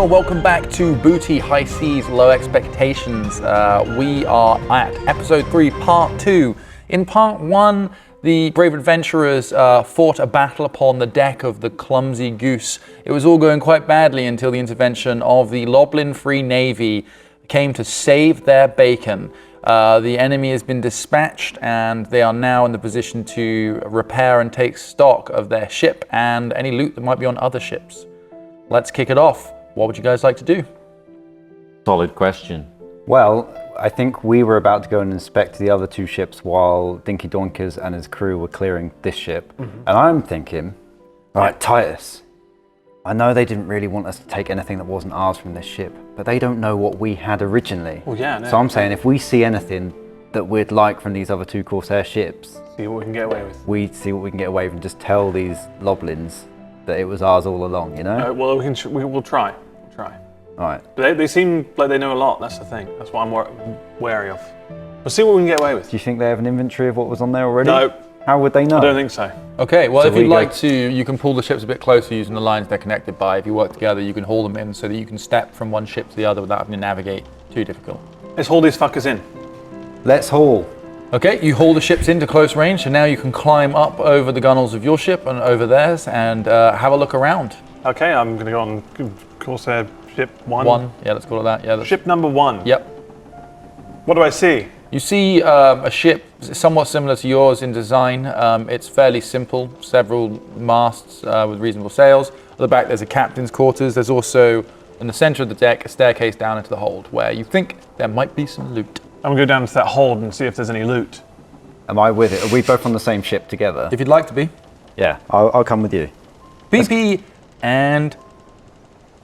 well, welcome back to Booty, High Seas, Low Expectations. We are at episode 3, part 2. In part 1, the brave adventurers fought a battle upon the deck of the clumsy Goose. It was all going quite badly until the intervention of the Goblin Free Navy came to save their bacon. The enemy has been dispatched and they are now in the position to repair and take stock of their ship and any loot that might be on other ships. Let's kick it off. What would you guys like to do? Solid question. Well, I think we were about to go and inspect the other 2 ships while Dinky Donkers and his crew were clearing this ship. And I'm thinking, all right, Titus, I know they didn't really want us to take anything that wasn't ours from this ship, but they don't know what we had originally. Well, yeah, no, so I'm saying if we see anything that we'd like from these other 2 Corsair ships, see what we can get away with. we see what we can get away with and just tell these Goblins that it was ours all along, you know? Well, we'll try. We'll try. All right. But they seem like they know a lot. That's the thing. That's what I'm wary of. We'll see what we can get away with. Do you think they have an inventory of what was on there already? No. How would they know? I don't think so. Okay, well, So if you'd we like go- to, you can pull the ships a bit closer using the lines they're connected by. If you work together, you can haul them in so that you can step from one ship to the other without having to navigate too difficult. Let's haul these fuckers in. Let's haul. Okay, you haul the ships into close range, and now you can climb up over the gunnels of your ship and over theirs and have a look around. Okay, I'm going to go on Corsair ship 1. Let's call it that. Yeah. Ship number 1. Yep. What do I see? You see a ship somewhat similar to yours in design. It's fairly simple, several masts with reasonable sails. At the back there's a captain's quarters. There's also, in the center of the deck, a staircase down into the hold where you think there might be some loot. I'm going to go down to that hold and see if there's any loot. Am I with it? Are we both on the same ship together? If you'd like to be. Yeah, I'll come with you. BP and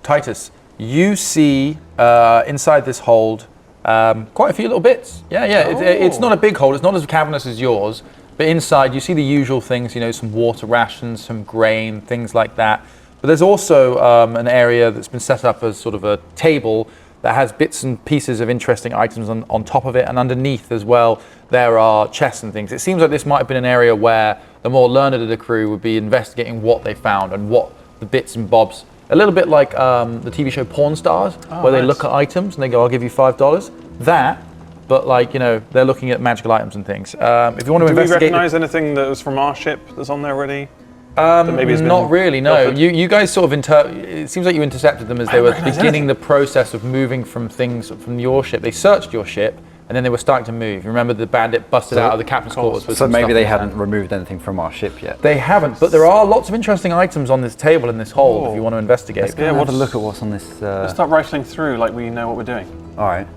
Titus, you see inside this hold quite a few little bits. It's not a big hold, it's not as cavernous as yours, but inside you see the usual things, you know, some water rations, some grain, things like that. But there's also an area that's been set up as sort of a table that has bits and pieces of interesting items on top of it, and underneath as well there are chests and things. It seems like this might have been an area where the more learned of the crew would be investigating what they found and what the bits and bobs, a little bit like the TV show Pawn Stars, where they look at items and they go, I'll give you $5. That, but like, you know, they're looking at magical items and things. If you want to Do we investigate... recognise anything that was from our ship that's on there already? That maybe has been Not really, no. offered? You guys sort of it seems like you intercepted them as they were beginning the process of moving from things from your ship. They searched your ship and then they were starting to move. You remember the bandit busted out of the captain's quarters with So some maybe stuff they inside. hadn't removed anything from our ship yet. They haven't, but there are lots of interesting items on this table in this hold if you want to investigate. Let's go have a look at what's on this. Let's start rifling through like we know what we're doing. All right.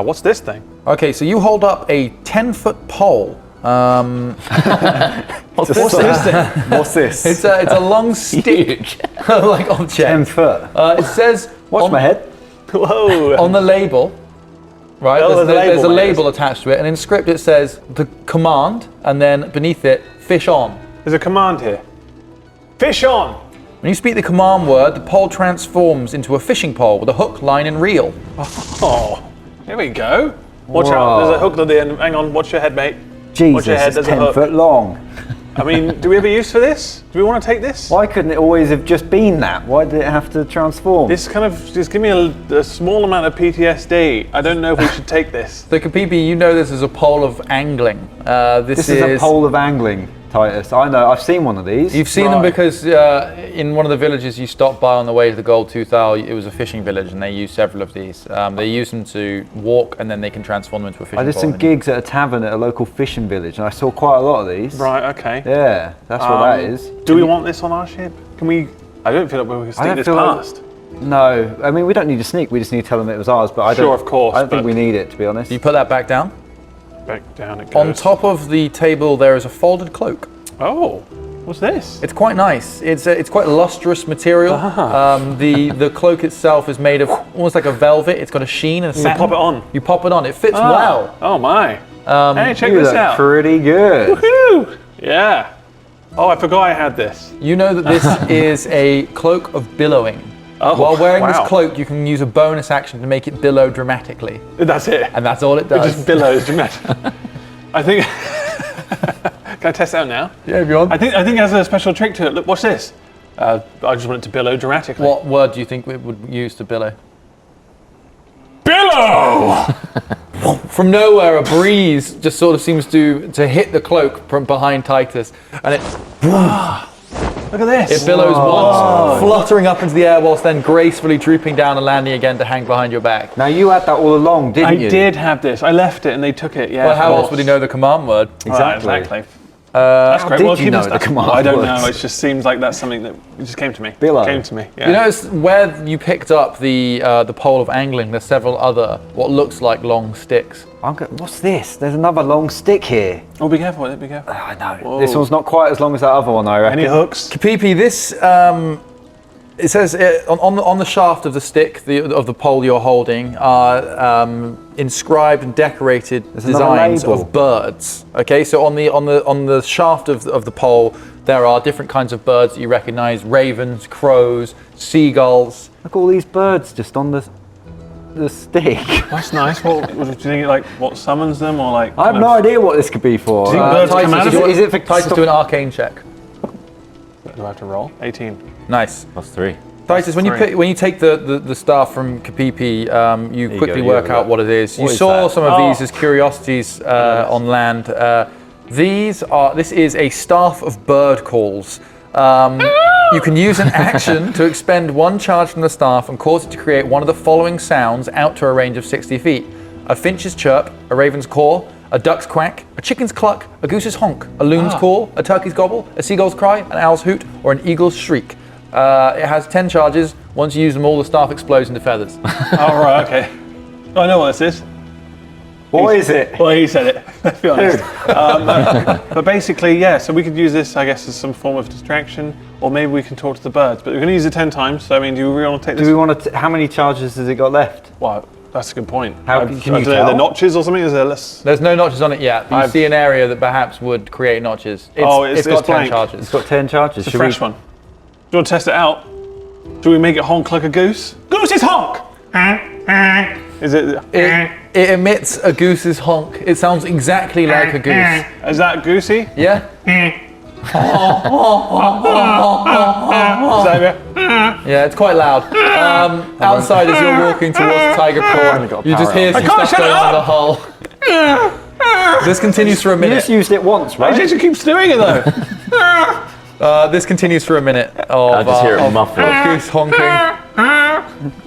What's this thing? Okay, so you hold up a 10-foot pole. What's this thing? What's this? It's a long stick, like object. 10 foot. It says Watch on, my head. Whoa! on the label. Right, Oh, there's a mate. label attached to it, and in script it says the command, and then beneath it, fish on. There's a command here. Fish on! When you speak the command word, the pole transforms into a fishing pole with a hook, line, and reel. Oh, here we go. Watch Whoa. out, there's a hook at the end. Hang on, watch your head, mate. Jesus, Watch your head, it's there's a 10 hook. foot long. I mean, do we have a use for this? Do we want to take this? Why couldn't it always have just been that? Why did it have to transform? This kind of just give me a small amount of PTSD. I don't know if we should take this. So Kapipi, you know this is a pole of angling. This is a pole of angling, Titus. I know, I've seen one of these. You've seen them Right. because in one of the villages you stopped by on the way to the Gold Tooth Owl, it was a fishing village, and they use several of these. They use them to walk, and then they can transform them into a fishing I did pole. some gigs at a tavern at a local fishing village, and I saw quite a lot of these. Right, okay. Yeah, that's what that is. Do we want this on our ship? Can we? I don't feel like we can sneak this past. No, I mean, we don't need to sneak, we just need to tell them it was ours, but I don't, Sure, of course, I don't think but- we need it, to be honest. You put that back down. Back down it goes. On top of the table there is a folded cloak. Oh, what's this? It's quite nice. It's quite lustrous material. The cloak itself is made of almost like a velvet. It's got a sheen and a satin. pop it on. You pop it on. It fits well. Oh my. Hey, check You this look out. pretty good. Woohoo! Yeah. Oh, I forgot I had this. You know that this is a cloak of billowing. Oh, While wearing wow. this cloak, you can use a bonus action to make it billow dramatically, That's it. and that's all it It does. just billows dramatically. I think. Can I test it out now? Yeah, if you want. I think it has a special trick to it. Look, watch this. I just want it to billow dramatically. What word do you think it would use to billow? Billow! From nowhere, a breeze just sort of seems to hit the cloak from behind Titus, and it Look at this. It billows once, fluttering up into the air whilst then gracefully drooping down and landing again to hang behind your back. Now you had that all along, didn't you? I did have this. I left it and they took it. Yeah. Well, how else would he know the command word? Exactly. That's great. did you know the command I don't words? know. It just seems like that's something that it just came to me. Billow. Came to me. Yeah. You notice where you picked up the pole of angling, there's several other, what looks like long sticks. What's this? There's another long stick here. Oh, be careful with it. Be careful. I know. Whoa. This one's not quite as long as that other one, I reckon. Any hooks? Kapipi, this, it says on the shaft of the stick, of the pole you're holding, are inscribed and decorated designs label. of birds. Okay, so on the shaft of the pole, there are different kinds of birds that you recognize: ravens, crows, seagulls. Look, all these birds just on the stick. That's nice. What do you think? Like what summons them, or like? I have no idea what this could be for. Do you think birds come out of it? Is it for Titus, do an arcane check. Do I have to roll? 18. Nice. +3. Titus, when you take the staff from Kapipi, you quickly work out what it is. You saw some of these as curiosities on land. This is a staff of bird calls. You can use an action to expend one charge from the staff and cause it to create one of the following sounds out to a range of 60 feet. A finch's chirp, a raven's caw, a duck's quack, a chicken's cluck, a goose's honk, a loon's call, a turkey's gobble, a seagull's cry, an owl's hoot, or an eagle's shriek. It has 10 charges. Once you use them all, the staff explodes into feathers. Oh, right, okay. I know what this is. What is it? Well, he said it, let's be honest. But basically, yeah, so we could use this, I guess, as some form of distraction, or maybe we can talk to the birds. But we're going to use it 10 times, so I mean, do we really want to take this? Do we want to? How many charges has it got left? Well, that's a good point. How can you tell? Are there notches or something? Is there less? There's no notches on it yet, but you see an area that perhaps would create notches. It's got 10 blank. charges. It's got 10 charges. It's a fresh one. Do you want to test it out? Do we make it honk like a goose? Goose's honk! Is it? It emits a goose's honk. It sounds exactly like a goose. Is that goosey? Yeah? Is that it? Yeah, it's quite loud. Outside, as you're walking towards Tiger Claw, you just hear some can't stuff shut it going on in the hull. This continues for a You minute. just used it once, I right? just keeps doing it though. This continues for a minute of, I just hear it muffled. goose honking.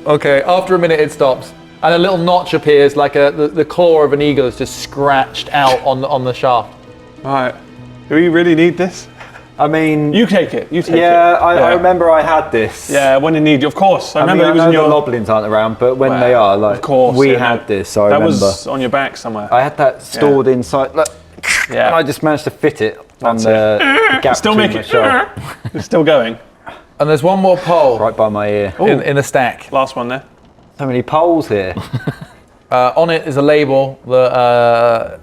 Okay, after a minute it stops. And a little notch appears, like the claw of an eagle is just scratched out on the shaft. Right. Do we really need this? I mean, You take it. You take it. I remember I had this. Yeah, when in need, of course. I remember I it was know in your. the Goblins aren't around, but when they are, like, Of course. we yeah, had no. this. I That remember. was on your back somewhere. I had that stored inside. Look, Yeah. and I just managed to fit it on That's the gap Still between make my it. shelf, It's still going. And there's one more pole right by my ear. in the stack. Last one there. So many poles here. On it is a label that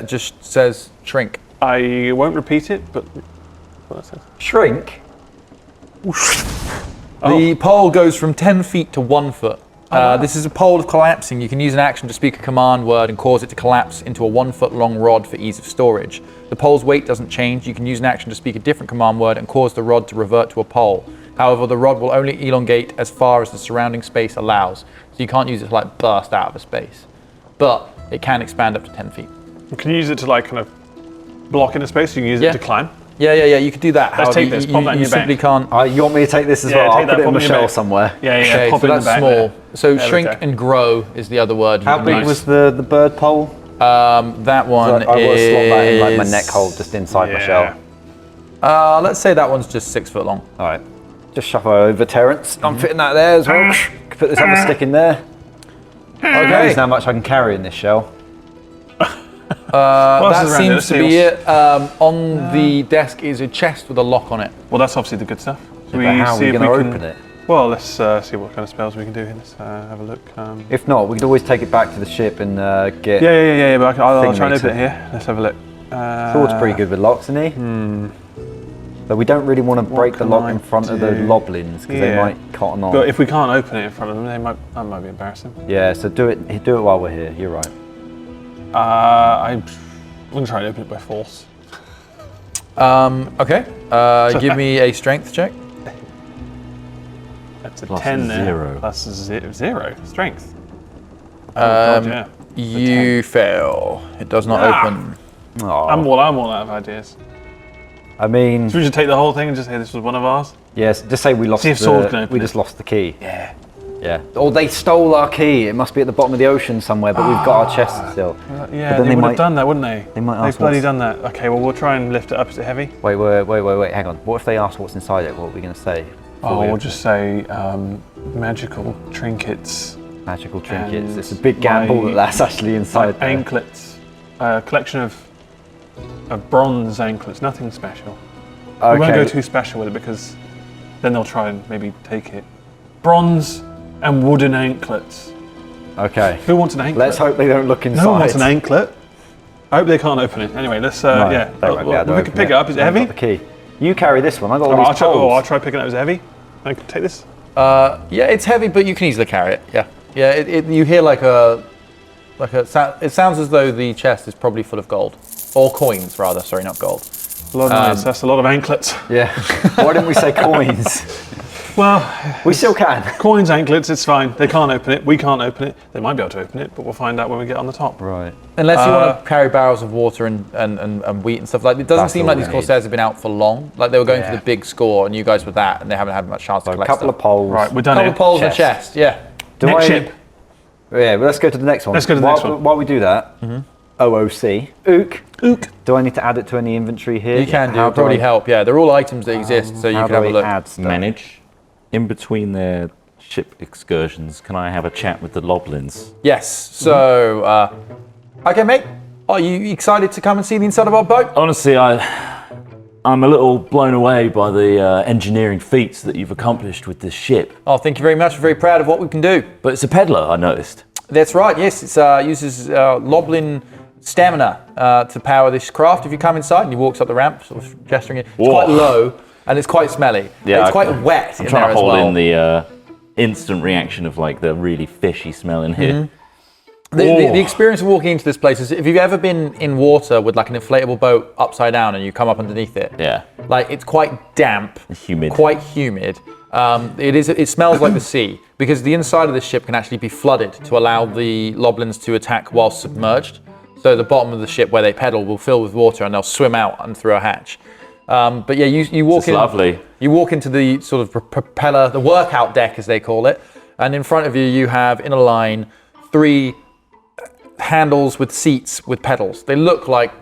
just says shrink. I won't repeat it, but. What that says. Shrink. The pole goes from 10 feet to 1 foot. This is a pole of collapsing. You can use an action to speak a command word and cause it to collapse into a 1 foot long rod for ease of storage. The pole's weight doesn't change. You can use an action to speak a different command word and cause the rod to revert to a pole. However, the rod will only elongate as far as the surrounding space allows. So you can't use it to like burst out of a space. But it can expand up to 10 feet. Can you use it to like kind of block in a space? You can use it to climb. Yeah, you could do that. Let's take However, this, pop that in you your simply back. can't. You want me to take this as Yeah, well? take I'll that, put it in pop my it in your shelf bag. somewhere. Yeah, Okay, pop so it in that's the back small. there. So There we shrink go. and grow is the other word. How big was the bird pole? That one I want to slot that in like my is- neck hole just inside my Yeah. shell. Let's say that one's just 6 foot long. All right. Just shuffle over, Terence. I'm fitting that there as well. Could put this other stick in there. Okay. Amazing how much I can carry in this shell. What else That is around here? seems to be it. On the desk is a chest with a lock on it. Well, that's obviously the good stuff. So But how are we if going to can- open it? Well, let's see what kind of spells we can do here. Let's have a look. If not, we could always take it back to the ship and get. Yeah, but I'll Thing try and makes open it it. here. Let's have a look. Sword's pretty good with locks, isn't he? But we don't really want to break the can lock I in front of the do? Goblins because they Yeah. might cotton on. But if we can't open it in front of them, that might be embarrassing. Yeah, so do it while we're here. You're right. I'm going to try and open it by force. Okay. Give me a strength check. That's a Plus 10 there. 0. Plus 0. Strength. Oh, God, yeah. You fail. It does not open. I'm all out of ideas. I mean, So we should take the whole thing and just say this was one of ours? yes. Just say we lost. See if Saul's gonna open we it. just lost the key. Yeah. Yeah. Or they stole our key. It must be at the bottom of the ocean somewhere, but we've got our chest still. Yeah, But then they they would might- have done that, wouldn't they? they might They've ask bloody what's- done that. Okay, well, we'll try and lift it up. Is it heavy? Wait. Hang on. What if they ask what's inside it? What are we going to say? Oh, we'll just say magical trinkets. Magical trinkets. And It's a big gamble my- that's actually inside there. Anklets. A collection of bronze anklets. Nothing special. Okay. We won't go too special with it because then they'll try and maybe take it. Bronze and wooden anklets. Okay. Who wants an anklet? Let's hope they don't look inside. No one wants an anklet. I hope they can't open it. Anyway, let's, No, yeah. they won't be able to We open can pick it up. Is it I haven't heavy? got the key. You carry this one. I got all I'll these try, poles. I'll try picking it up. Is it heavy? I can take this? Yeah, it's heavy, but you can easily carry it. Yeah. Yeah, you hear like a it sounds as though the chest is probably full of gold. Or coins, rather. Sorry, not gold. A lot of noise. That's a lot of anklets. Yeah. Why didn't we say coins? Well, We still can. coins, anklets, it's fine. They can't open it. We can't open it. They might be able to open it, but we'll find out when we get on the top. Right. Unless you want to carry barrels of water and wheat and stuff like that. It doesn't That's seem all like we these need. Corsairs have been out for long. Like they were going for Yeah. the big score, and you guys were that, and they haven't had much chance to A collect couple stuff. of poles. Right, we're done Couple here. of poles and a Chest. chest, yeah. Next ship. Yeah, well, let's go to the next one. Let's go to the next one. While we do that, OOC. Ook. Ook. Do I need to add it to any inventory here? You can do. How It'll probably I- help. Yeah, they're all items that exist, so you how can do have a I look. add stuff? Manage. In between their ship excursions, can I have a chat with the Goblins? Yes. So, okay, mate. Are you excited to come and see the inside of our boat? Honestly, I'm a little blown away by the engineering feats that you've accomplished with this ship. Oh, thank you very much. We're very proud of what we can do. But it's a peddler, I noticed. That's right. Yes, it uses Loblin stamina to power this craft. If you come inside and he walks up the ramp, sort of gesturing it, it's Whoa. quite low and it's quite smelly. Yeah, it's I- quite wet I'm in trying there to as hold well. in the instant reaction of like the really fishy smell in here. The experience of walking into this place is if you've ever been in water with like an inflatable boat upside down and you come up underneath it. Yeah. Like it's quite damp, Humid. quite humid. It smells like the sea because the inside of this ship can actually be flooded to allow the Loblins to attack while submerged. So the bottom of the ship where they pedal will fill with water and they'll swim out and through a hatch. But yeah, you walk It's in. lovely. You walk into the sort of propeller, the workout deck as they call it, and in front of you you have in a line 3 handles with seats with pedals. They look like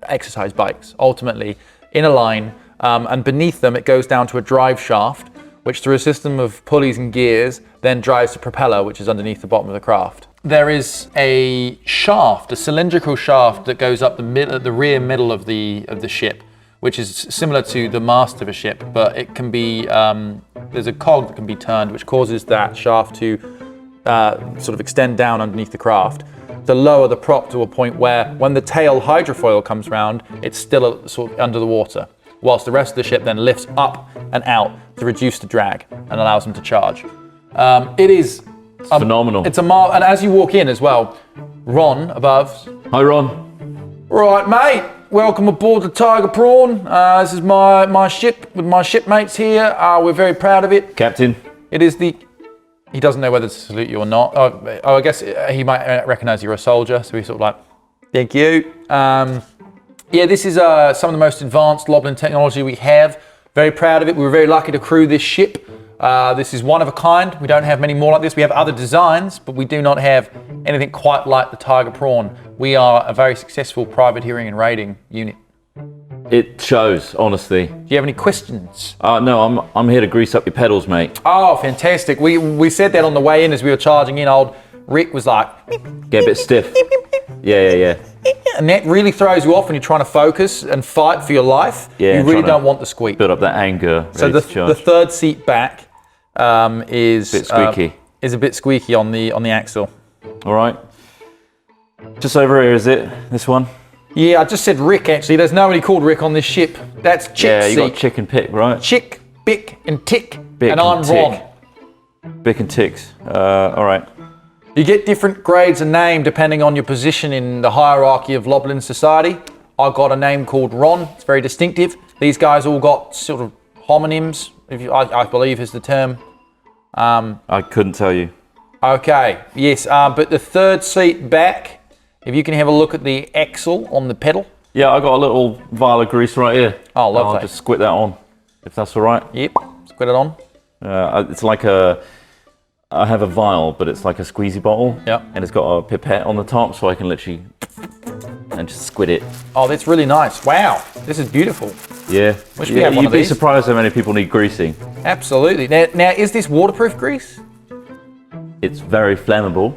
exercise bikes, ultimately, in a line, and beneath them it goes down to a drive shaft, which through a system of pulleys and gears then drives the propeller, which is underneath the bottom of the craft. There is a shaft, a cylindrical shaft that goes up the rear middle of the ship, which is similar to the mast of a ship, but it can be, there's a cog that can be turned, which causes that shaft to sort of extend down underneath the craft to lower the prop to a point where when the tail hydrofoil comes round, it's still sort of under the water, whilst the rest of the ship then lifts up and out to reduce the drag and allows them to charge. It is Phenomenal. It's and as you walk in as well, Ron above. Hi, Ron. Right, mate. Welcome aboard the Tiger Prawn. This is my ship with my shipmates here. We're very proud of it. Captain. It is the. He doesn't know whether to salute you or not. Oh, I guess he might recognize you're a soldier, so he's sort of like, thank you. Yeah, this is some of the most advanced Loblin technology we have. Very proud of it. We were very lucky to crew this ship. This is one of a kind. We don't have many more like this. We have other designs, but we do not have anything quite like the Tiger Prawn. We are a very successful privateering and raiding unit. It shows, honestly. Do you have any questions? No, I'm here to grease up your pedals, mate. Oh, fantastic. We said that on the way in as we were charging in. Old Rick was like, Get a bit stiff. Yeah. and that really throws you off when you're trying to focus and fight for your life. Yeah, You really trying to don't want the squeak. Build up that anger. So ready to charge. the third seat back is Bit squeaky. Is a bit squeaky on the axle. All right. Just over here, is it? This one? Yeah, I just said Rick actually. There's nobody called Rick on this ship. That's Chick's Yeah, you got seat. chick and pick, right? Chick, Bick, and Tick. Bick and I'm and Tick. Ron. Bick and ticks. All right. You get different grades of name depending on your position in the hierarchy of Loblin society. I got a name called Ron. It's very distinctive. These guys all got sort of homonyms, I believe is the term. I couldn't tell you. Okay, yes, but the third seat back, if you can have a look at the axle on the pedal. Yeah, I got a little vial of grease right here. Oh, lovely. I'll just squid that on, if that's all right. Yep, squid it on. It's like I have a vial, but it's like a squeezy bottle. Yep. And it's got a pipette on the top, so I can literally and just squid it. Oh, that's really nice. Wow, this is beautiful. Yeah. Wish we had one You'd of be these. surprised how many people need greasing. Absolutely. Now, is this waterproof grease? It's very flammable,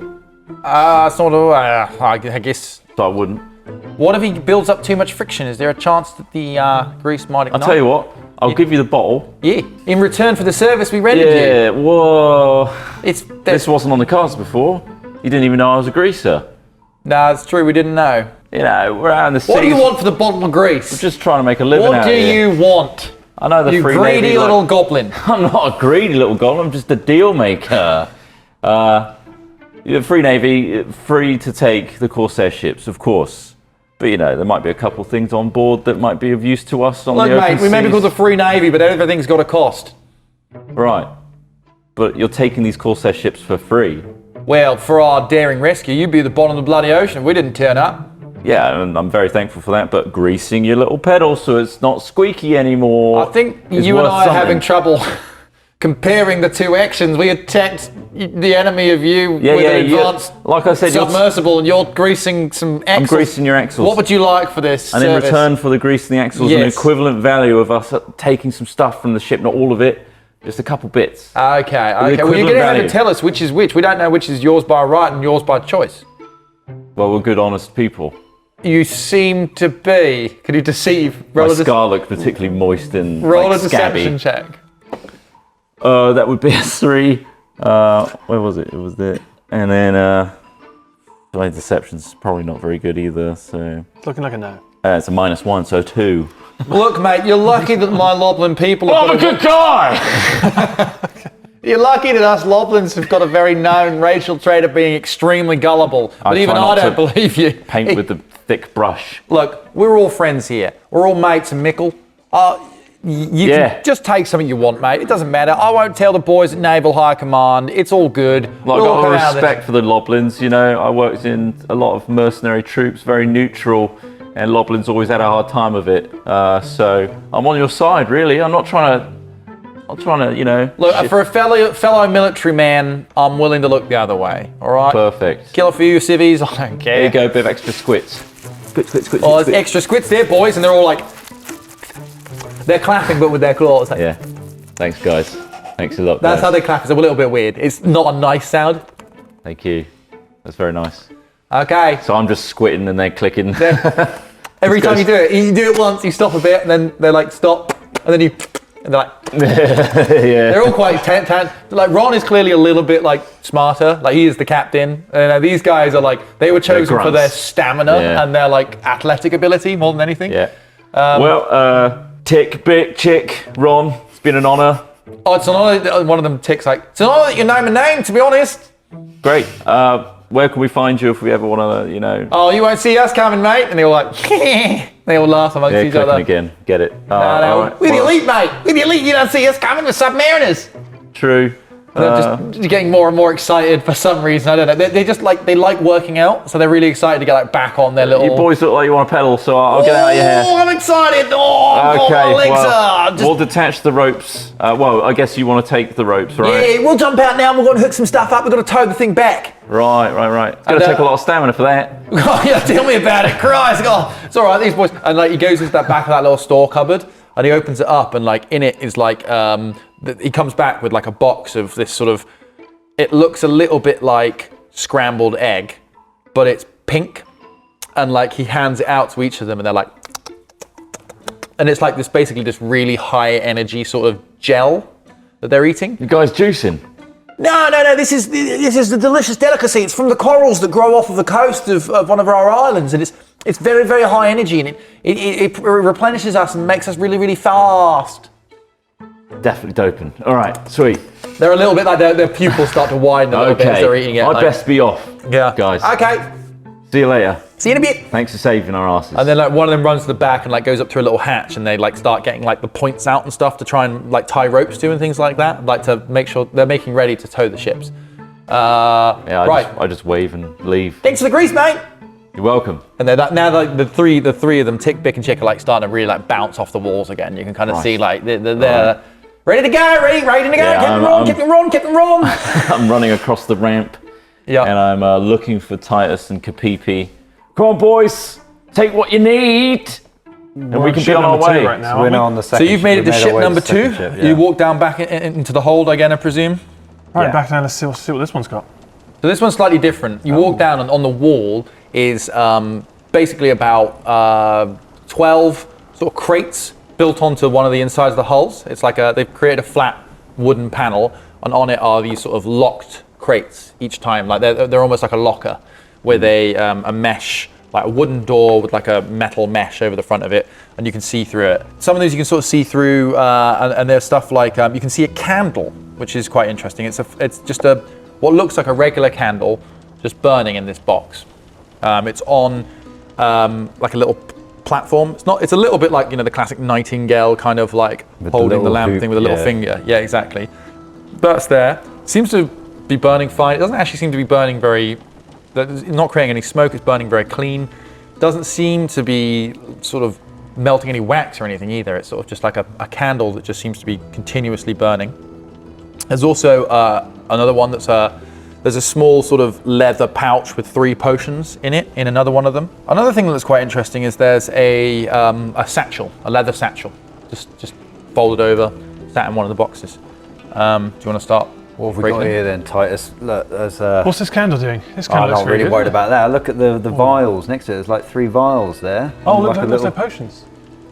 Sort of, I guess. so I wouldn't. What if he builds up too much friction? Is there a chance that the grease might ignite? I'll tell you what, I'll give you the bottle. Yeah, in return for the service we rendered you. Yeah, whoa. This This wasn't on the cards before. You didn't even know I was a greaser. No, it's true, we didn't know. You know, we're out in the city. What do you want for the bottle of grease? Just trying to make a living What out do here. you want? I know the You free greedy Navy, little goblin. I'm not a greedy little goblin, I'm just a deal maker. Free Navy, free to take the Corsair ships, of course. But you know, there might be a couple things on board that might be of use to us on Look, the open mate, we may be seas. called the Free Navy, but everything's got a cost. Right. But you're taking these Corsair ships for free. Well, for our daring rescue, you'd be at the bottom of the bloody ocean if we didn't turn up. Yeah, and I'm very thankful for that, but greasing your little pedal so it's not squeaky anymore. I think is you and worth I are something. having trouble comparing the two actions. We attacked the enemy of you with an advanced like I said, submersible, and you're greasing some axles. I'm greasing your axles. What would you like for this And service? in return for the grease and the axles, Yes. an equivalent value of us taking some stuff from the ship, not all of it, just a couple bits. Okay. Well, you're equivalent going to have to value. tell us which is which. We don't know which is yours by right and yours by choice. Well, we're good, honest people. You seem to be. Could you deceive? My Roll a scar looked particularly moist and roll like a deception scabby. check. That would be a 3. Where was it? It was there. And then my deception's probably not very good either. So It's looking like a no. it's a -1, so 2. Look, mate, you're lucky that my Loblin people have I'm a got good guy. You're lucky that us Loblins have got a very known racial trait of being extremely gullible. But I even try I not don't to believe you. Paint with the thick brush. Look, we're all friends here. We're all mates and Mickle. You Yeah. can just take something you want, mate. It doesn't matter. I won't tell the boys at Naval High Command. It's all good. Like, We'll I've got come a out of respect for the Loblins, you know. I worked in a lot of mercenary troops, very neutral, and Loblins always had a hard time of it. So I'm on your side, really. I'm not trying to, you know. Look, for a fellow military man, I'm willing to look the other way. All right. Perfect. Kill a few civvies. I don't care. There you go, a bit of extra squits. Squit. Oh, there's extra squits there, boys, and they're all like, they're clapping, but with their claws. Yeah. Thanks, guys. Thanks a lot. That's how guys. they clap. It's a little bit weird. It's not a nice sound. Thank you. That's very nice. Okay. So I'm just squitting and they're clicking. Every time you do it once, you stop a bit, and then they're like, stop, and then and they're like, Yeah. they're all quite like Ron is clearly a little bit like smarter. Like he is the captain. And these guys are like, they were chosen for grunts. their stamina Yeah. and their like athletic ability more than anything. Yeah. Tick, Bick, Chick, Ron, it's been an honour. Oh, it's an honor that one of them ticks like, it's an honor that you know my name, to be honest. Great. Where can we find you if we ever want to, you know? Oh, you won't see us coming, mate. And they all like, they all laugh amongst Yeah, each clicking other. again. Get it. No, all right. We're the Well, elite, mate. We're the elite. You don't see us coming. We're submariners. True. They're just getting more and more excited for some reason. I don't know. They just like they like working out, so they're really excited to get like back on their little. You boys look like you want to pedal, so I'll get out of your hair. Oh, I'm excited! Oh, my legs are just. we'll detach the ropes. Well, I guess you want to take the ropes, right? Yeah, we'll jump out now. And we're going to hook some stuff up. We're going to tow the thing back. Right. It's going to take a lot of stamina for that. Oh, yeah, tell me about it, Christ! Oh, it's all right. These boys, and like he goes into that back of that little store cupboard, and he opens it up, and like in it is like he comes back with like a box of this sort of. It looks a little bit like scrambled egg, but it's pink. And like he hands it out to each of them and they're like, and it's like this basically this really high energy sort of gel that they're eating. You guys juicing? No, this is a delicious delicacy. It's from the corals that grow off of the coast of one of our islands. And it's very, very high energy and it replenishes us and makes us really, really fast. Definitely doping. All right, sweet. They're a little bit like their pupils start to widen a little bit as they're eating it. I best be off. Yeah. Guys. Okay. See you later. See you in a bit. Thanks for saving our asses. And then like one of them runs to the back and like goes up to a little hatch, and they like start getting like the points out and stuff to try and like tie ropes to and things like that, like to make sure they're making ready to tow the ships. I just wave and leave. Thanks for the grease, mate. You're welcome. And then now like the three of them, Tick, Bick, and Chick, are like starting to really like bounce off the walls again. You can kind of see like they're ready to go, ready to go. Yeah, Keep them run. I'm running across the ramp. Yeah. And I'm looking for Titus and Kapipi. Come on, boys, take what you need, and we can be on our way. Right now, So we're now on the So second. you've made it to our ship way number the second 2. ship, yeah. You walk down back into the hold again, I presume. Right, Yeah. back down. Let's see what this one's got. So this one's slightly different. You walk down, and on the wall is basically about 12 sort of crates built onto one of the insides of the hulls. It's like they've created a flat wooden panel, and on it are these sort of locked crates each time. Like they're almost like a locker with a mesh, like a wooden door with like a metal mesh over the front of it, and you can see through it. Some of these you can sort of see through, and there's stuff like you can see a candle, which is quite interesting. It's just what looks like a regular candle, just burning in this box. It's on like a little platform. It's a little bit like the classic nightingale kind of like With the holding the little lamp hoop, thing with a little yeah. finger. Yeah, exactly. That's there. Seems to be burning fine. It doesn't actually seem to be burning not creating any smoke. It's burning very clean. Doesn't seem to be sort of melting any wax or anything either. It's sort of just like a candle that just seems to be continuously burning. There's also another one there's a small sort of leather pouch with 3 potions in it, in another one of them. Another thing that's quite interesting is there's a satchel, a leather satchel, just folded over, sat in one of the boxes. Do you want to start? What have we got here then, Titus? Look, there's What's this candle doing? This I'm candle looks not really good. worried about that. Look at the vials next to it. There's like 3 vials there. Oh, look, like looks like potions.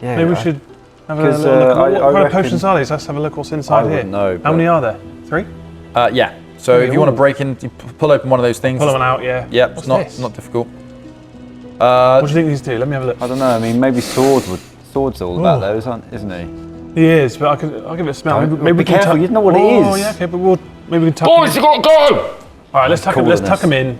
Yeah, Maybe we should have a 'cause, little look. What I kind of reckon- potions are these? Let's have a look what's inside I here. wouldn't know, How many but- are there? 3? Yeah. So Okay, if you want to ooh. break in, you pull open one of those things. Pull them out, yeah. Yeah, What's it's this? not difficult. What do you think these do? Let me have a look. I don't know. I mean, maybe Sword's all about Ooh. those, isn't he? He is, but I'll give it a smell. Don't- Maybe we be can careful, tuck- you don't know what it Oh, is. yeah, okay, but maybe we can tuck Boys, them you in. gotta go! All right, let's tuck them. cooler Let's than tuck this. them in.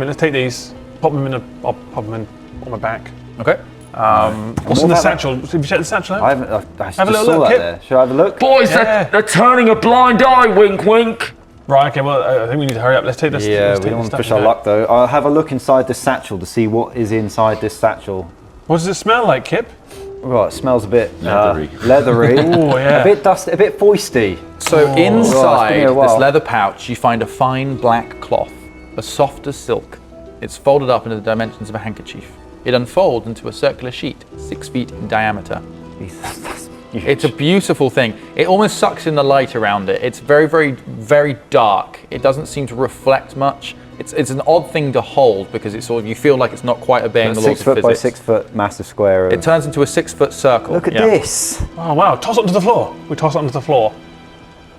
Let's take these. Pop them in. I'll pop them in on my back. Okay. What's in the about satchel? Have you checked the satchel out? I haven't. I just Have a little saw look, that Kip. there. Should I have a look? Boys, Yeah. they're turning a blind eye, wink, wink. Right. Okay. Well, I think we need to hurry up. Let's take this. Yeah, let's we take don't this want to stuff push our out. luck though. I'll have a look inside this satchel to see what is inside this satchel. What does it smell like, Kip? Well, it smells a bit Leathery. leathery. Oh, yeah. A bit dusty, a bit foisty. So Right, it's been inside here a this while. leather pouch, you find a fine black cloth, as soft as silk. It's folded up into the dimensions of a handkerchief. It unfolds into a circular sheet, 6 feet in diameter. Jesus, that's huge. It's a beautiful thing. It almost sucks in the light around it. It's very, very, very dark. It doesn't seem to reflect much. It's an odd thing to hold because it's sort of, you feel like it's not quite obeying the laws 6 of foot by physics. 6 foot massive square. It turns into a 6-foot circle. Look at Yeah. this. Oh wow! Toss it onto the floor. We toss it onto the floor.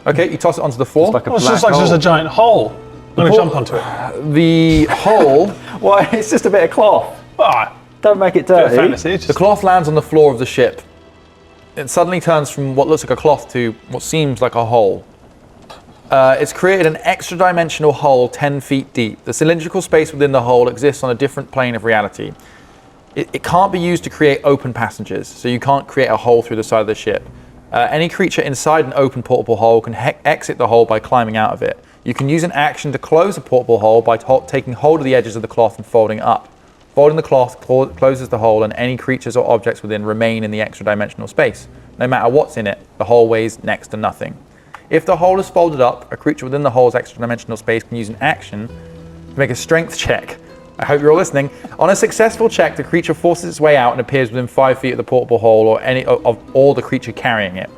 Okay, you toss it onto the floor. It's like a Oh, it's black just like hole. just a giant hole. I'm gonna hole- jump onto it. The hole, Why? It's just a bit of cloth. Ah, Don't make it bit of dirty. fantasy. It's the just, cloth lands on the floor of the ship. It suddenly turns from what looks like a cloth to what seems like a hole. It's created an extra dimensional hole 10 feet deep. The cylindrical space within the hole exists on a different plane of reality. It can't be used to create open passages, so you can't create a hole through the side of the ship. Any creature inside an open portable hole can exit the hole by climbing out of it. You can use an action to close a portable hole by taking hold of the edges of the cloth and folding it up. Folding the cloth closes the hole, and any creatures or objects within remain in the extra dimensional space. No matter what's in it, the hole weighs next to nothing. If the hole is folded up, a creature within the hole's extra dimensional space can use an action to make a strength check. I hope you're all listening. On a successful check, the creature forces its way out and appears within 5 feet of the portable hole or the creature carrying it.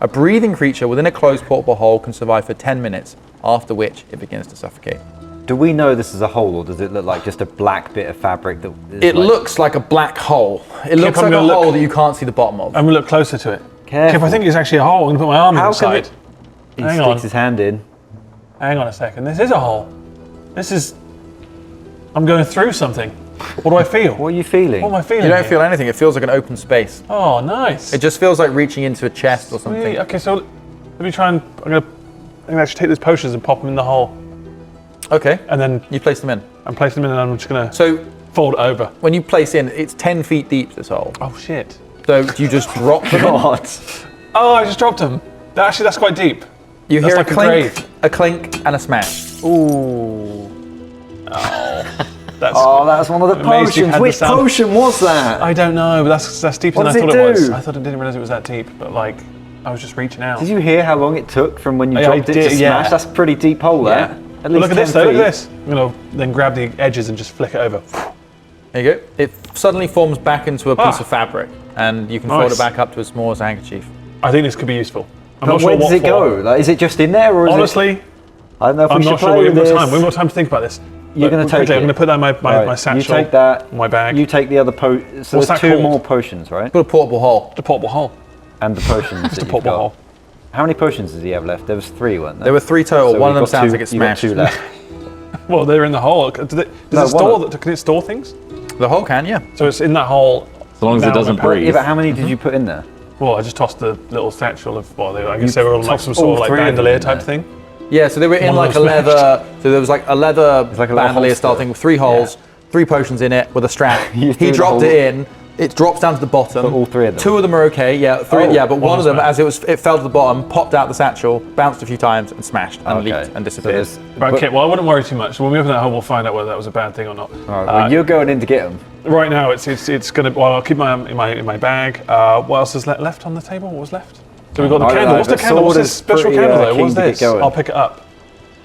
A breathing creature within a closed portable hole can survive for 10 minutes, after which it begins to suffocate. Do we know this is a hole, or does it look like just a black bit of fabric that is It like, looks like a black hole. It looks I'm like a gonna look. hole that you can't see the bottom of. I'm gonna look closer to it. Careful. If I think it's actually a hole, I'm gonna put my arm How can inside. He Hang sticks on. his hand in. Hang on a second. This is a hole. This is. I'm going through something. What do I feel? What are you feeling? What am I feeling? You don't here? feel anything. It feels like an open space. Oh, nice. It just feels like reaching into a chest or something. Sweet. Okay, so let me try and. I'm gonna actually take those potions and pop them in the hole, Okay. and then You place them in. and place them in, and I'm just gonna. So Fold it over. When you place in, it's 10 feet deep, this hole. Oh shit. So do you just drop them in? God. Oh, I just dropped them. Actually, that's quite deep. You That's hear like a a clink, grave. a clink, and a smash. Ooh. That's. Oh, that's one of the Amazed you potions. had the Which sound. potion was that? I don't know, but that's deeper What than I does thought it it was. do? I didn't realize it was that deep, but like, I was just reaching out. Did you hear how long it took from when you I dropped it did, to yeah. smash? That's a pretty deep hole there. Yeah. At But least look at this 10 though, look feet. at this. I'm gonna then grab the edges and just flick it over. There you go. It suddenly forms back into a piece Ah. of fabric, and you can fold Nice. it back up to as small as a handkerchief. I think this could be useful. I'm But not sure where does what it go? for. Like, is it just in there, or is Honestly, it? I don't know if we I'm should not sure. play We with have this. more time. We have more time to think about this. You're But going to take quickly, it. I'm going to put that in my Right, satchel. You take that. My bag. You take the other potion. So What's there's that 2 called? more potions, right? Put a portable hole. The portable hole. And the potions that Just a you've portable got. hole. How many potions does he have left? There was 3, weren't there? There were 3 total. So One of we've them got sounds 2 like it's you've got smashed. 2 left. Well, they're in the hole. Does it No, store? one Can it store things? The hole can, yeah. So it's in that hole. As long as it Now doesn't I'm apparent- breathe. Yeah, but how many did you put in there? Well, I just tossed the little satchel of. Well, I guess they were all like tossed some all sort of like 3 of them bandolier in type there. thing. Yeah, so they were in One like of a them's leather. So there was like a leather like a little bandolier style holster. thing with 3 holes, 3 potions in it with a strap. You threw He the dropped whole- it in. It drops down to the bottom. But all 3 of them? 2 of them are okay. Yeah, 3. Oh, Yeah, but one of them, smashed. as it fell to the bottom, popped out the satchel, bounced a few times, and smashed and leaked and disappeared. Right, okay, well, I wouldn't worry too much. When we open that hole, we'll find out whether that was a bad thing or not. Alright, well, you're going in to get them. Right now, it's gonna. Well, I'll keep my in my bag. What else is left on the table? What was left? So we've got the I don't candle. know, What's the but candle? What's Sword this is special pretty, candle though? keen What's to get this? going. I'll pick it up.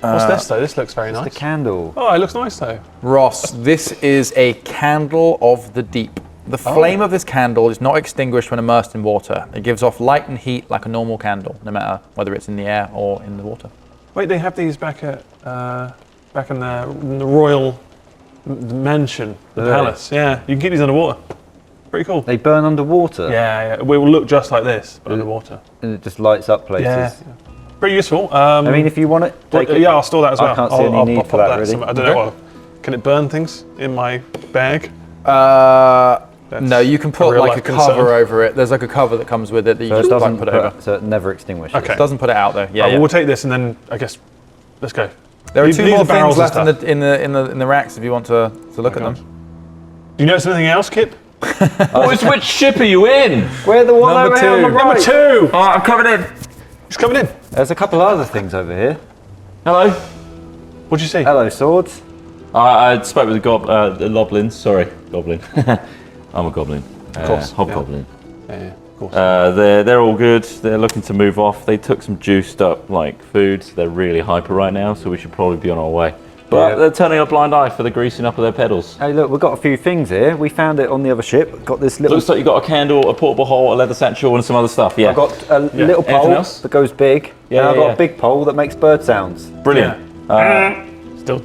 What's this though? This looks very The nice. candle. Oh, it looks nice though. Ross, this is a candle of the deep. The flame of this candle is not extinguished when immersed in water. It gives off light and heat like a normal candle, no matter whether it's in the air or in the water. Wait, they have these back in the royal mansion, the Really? palace. Yeah, you can keep these underwater. Pretty cool. They burn underwater. Yeah, it will look just like this, but underwater. And it just lights up places. Yeah, pretty useful. I mean, if you want it, take it. Yeah, I'll store that as well. I can't see I'll, any I'll need pop for that, that really. somewhere. I don't know. Well, can it burn things in my bag? No, you can a put real like a life cover concern. over it. There's like a cover that comes with it that you So it just like doesn't put over. so it never extinguishes. Okay. It doesn't put it out though. Yeah, Well, yeah. we'll take this and then I guess let's go. There are Leave- 2 leave more the barrels things and left stuff. in the racks if you want to look at them. Do you notice anything else, Kip? Which ship are you in? Where the one Number over here on the 2. right? Number 2. Oh, I'm coming in. He's coming in. There's a couple other things over here. Hello. What'd you see? Hello, swords. I spoke with the Goblins. Sorry, Goblin. I'm a Goblin. Of course, Hobgoblin. Yeah, of course. They're all good. They're looking to move off. They took some juiced up like foods. They're really hyper right now, so we should probably be on our way. But Yeah. they're turning a blind eye for the greasing up of their pedals. Hey, look, we've got a few things here. We found it on the other ship. Got this little. Looks like you got a candle, a portable hole, a leather satchel, and some other stuff. Yeah. I've got a little Anything pole else? that goes big. Yeah, and I've yeah, got yeah. a big pole that makes bird sounds. Brilliant. Still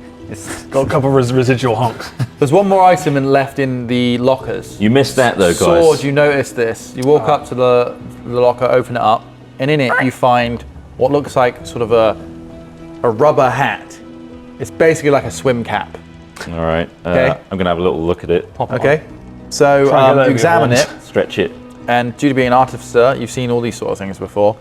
got a couple of residual honks. There's one more item left in the lockers. You missed that though, guys. Sword, you notice this. You walk up to the locker, open it up, and in it you find what looks like sort of a rubber hat. It's basically like a swim cap. All right. Okay. I'm gonna have a little look at it. Okay. So Try and get that you examine over it, once. Stretch it. and due to being an artificer, you've seen all these sort of things before.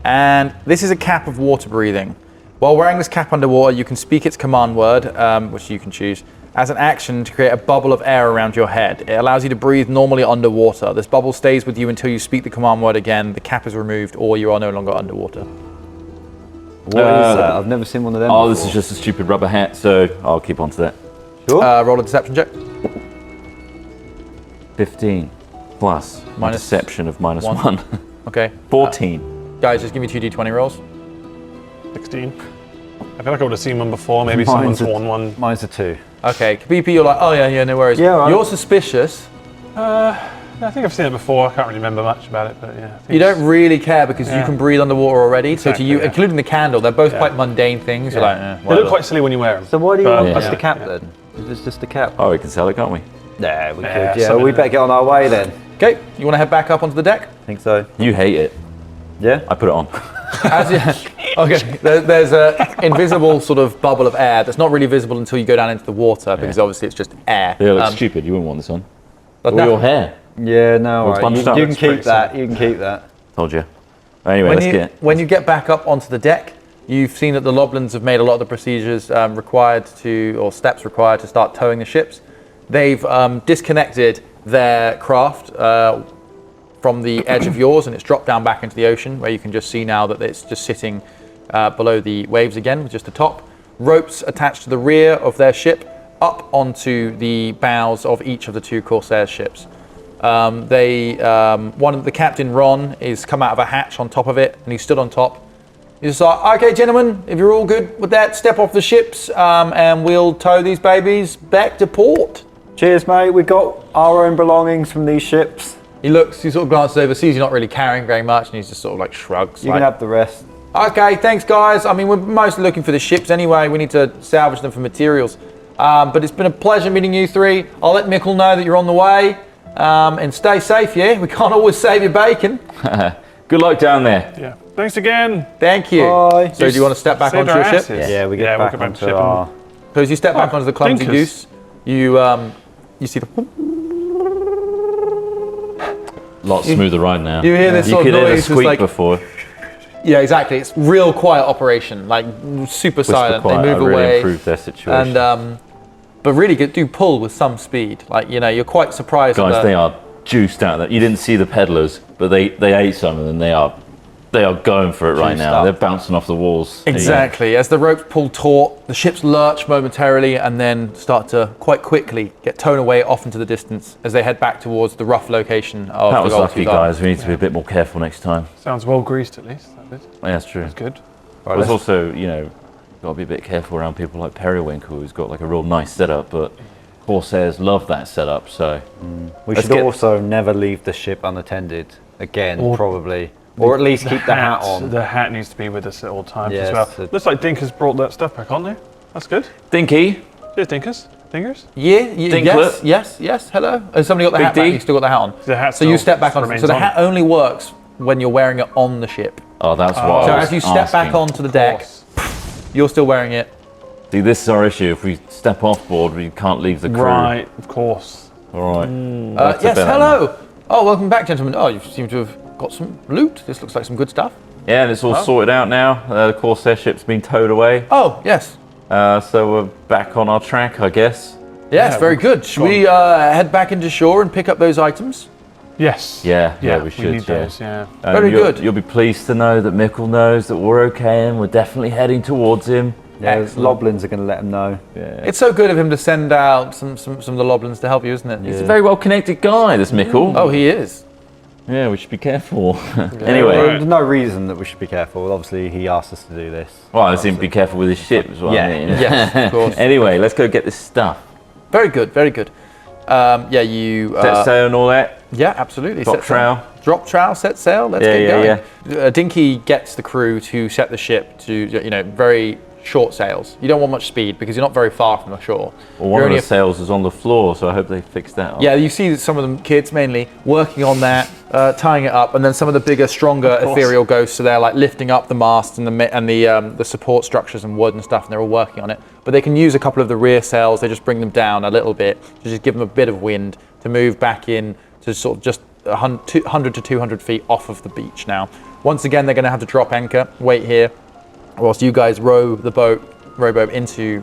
And this is a cap of water breathing. While wearing this cap underwater, you can speak its command word, which you can choose, as an action to create a bubble of air around your head. It allows you to breathe normally underwater. This bubble stays with you until you speak the command word again, the cap is removed, or you are no longer underwater. What is that? I've never seen one of them. Oh, before. this is just a stupid rubber hat, so I'll keep on to that. Sure. Roll a deception check. 15 plus my Minus deception of minus 1. 1. Okay. 14. Guys, just give me 2 d20 rolls. 16. I feel like I would have seen one before. Maybe Mine's someone's worn one. Mine's a 2. Okay, Kapipi, you're like, oh yeah, no worries. Yeah, right. You're suspicious. I think I've seen it before. I can't really remember much about it, but yeah. I think You don't it's- really care because you Yeah. can breathe underwater already. So to Exactly, you, yeah. including the candle, they're both Yeah. quite mundane things. You're like, They look whatever. quite silly when you wear them. So why do you But- want just Yeah. the cap Yeah. then? If it's just a cap. Oh, we can sell it, can't we? Yeah, we Yeah, could. Yeah, something we like better get on our way then. Okay, you want to head back up onto the deck? I think so. You hate it. Yeah. I put it on. As you, okay, there's a invisible sort of bubble of air that's not really visible until you go down into the water because obviously it's just air. It looks stupid. You wouldn't want this on. but All no. your hair. Yeah, no, Well, right. bunched You up. can Looks keep pretty that. You can keep that. Told you. Anyway, When let's get. when you get back up onto the deck, you've seen that the Goblins have made a lot of the procedures required to, or steps required to start towing the ships. they've disconnected their craft from the edge of yours, and it's dropped down back into the ocean, where you can just see now that it's just sitting below the waves again, with just the top. Ropes attached to the rear of their ship, up onto the bows of each of the 2 Corsair ships. The captain, Ron, is come out of a hatch on top of it, and he stood on top. He's like, okay, gentlemen, if you're all good with that, step off the ships, and we'll tow these babies back to port. Cheers, mate. We got our own belongings from these ships. He sort of glances over, sees you're not really carrying very much, and he's just sort of like shrugs. You can have the rest. Okay, thanks, guys. I mean, we're mostly looking for the ships anyway. We need to salvage them for materials. But it's been a pleasure meeting you 3. I'll let Mickle know that you're on the way. And stay safe, yeah? We can't always save your bacon. Good luck down there. Yeah. Thanks again. Thank you. Bye. So do you want to step back onto your ship? Yeah, we get back we'll onto our... So as you step back onto the clumsy Dinkers. goose, you see the... Lot smoother ride now. You hear this You sort could of hear the noise, it's squeak like... before. Yeah, exactly. It's real quiet operation, like super silent. Quiet, They move really away. improved their situation. And, but really do pull with some speed. Like, you're quite surprised. Guys, they are juiced out there. You didn't see the peddlers, but they ate some, and they are going for it right Juiced now. up. They're bouncing off the walls. Exactly. As the ropes pull taut, the ships lurch momentarily and then start to quite quickly get towed away off into the distance as they head back towards the rough location of That the was Gold lucky, Tooth Island. guys. We need to be a bit more careful next time. Sounds well greased at least. That bit. Yeah, that's true. That's good. Right, There's let's- also, got to be a bit careful around people like Periwinkle, who's got like a real nice setup, but Corsairs love that setup, so... We Let's should get- also never leave the ship unattended again, Or probably. Or at least keep the hat on. The hat needs to be with us at all times Yes, as well. it- Looks like Dinker's brought that stuff back on there. That's good. Dinky, Cheers, Dinkers. Fingers. Yeah, Dinklet. yes, hello. Has somebody got the Big hat back? D. You still got the hat on. The hat So you still step back on. remains So the on. hat only works when you're wearing it on the ship. oh, that's what So I was as you step back asking. onto the deck, you're still wearing it. See, this is our issue. If we step off board, we can't leave the crew. Right, of course. All right. That's a Yes, bit- hello. Oh, welcome back, gentlemen. Oh, you seem to have got some loot. This looks like some good stuff. Yeah, and it's all sorted out now. The Corsair ship's been towed away. Oh, yes. So we're back on our track, I guess. Yes, Yeah, very good. Should we head back into shore and pick up those items? Yes. Yeah, we should. need those, yeah. Very good. You'll be pleased to know that Mickle knows that we're okay and we're definitely heading towards him. Yeah, Excellent. Loblins are going to let him know. Yeah. It's so good of him to send out some of the Loblins to help you, isn't it? He's a very well-connected guy, this Mickle. Oh, he is. Yeah, we should be careful. Anyway, Right. There's no reason that we should be careful. Obviously, he asked us to do this. well, I seem to be careful with his ship as well. Yeah. Yes, of course. Anyway, let's go get this stuff. Very good, very good. Yeah, you... Set sail and all that. yeah, absolutely. Drop Set sail. trowel. Drop trowel, set sail, let's Yeah, get yeah, going. Dinky gets the crew to set the ship to, very short sails. You don't want much speed because you're not very far from the shore. Well, You're one of only the sails is on the floor, so I hope they fix that up. Yeah, you see that some of them kids mainly working on that, tying it up, and then some of the bigger, stronger course. ethereal ghosts are there, like lifting up the mast and the support structures and wood and stuff, and they're all working on it. But they can use a couple of the rear sails. They just bring them down a little bit to just give them a bit of wind to move back in to sort of just 100 to 200 feet off of the beach. Now, once again, they're going to have to drop anchor, wait here, whilst you guys rowboat into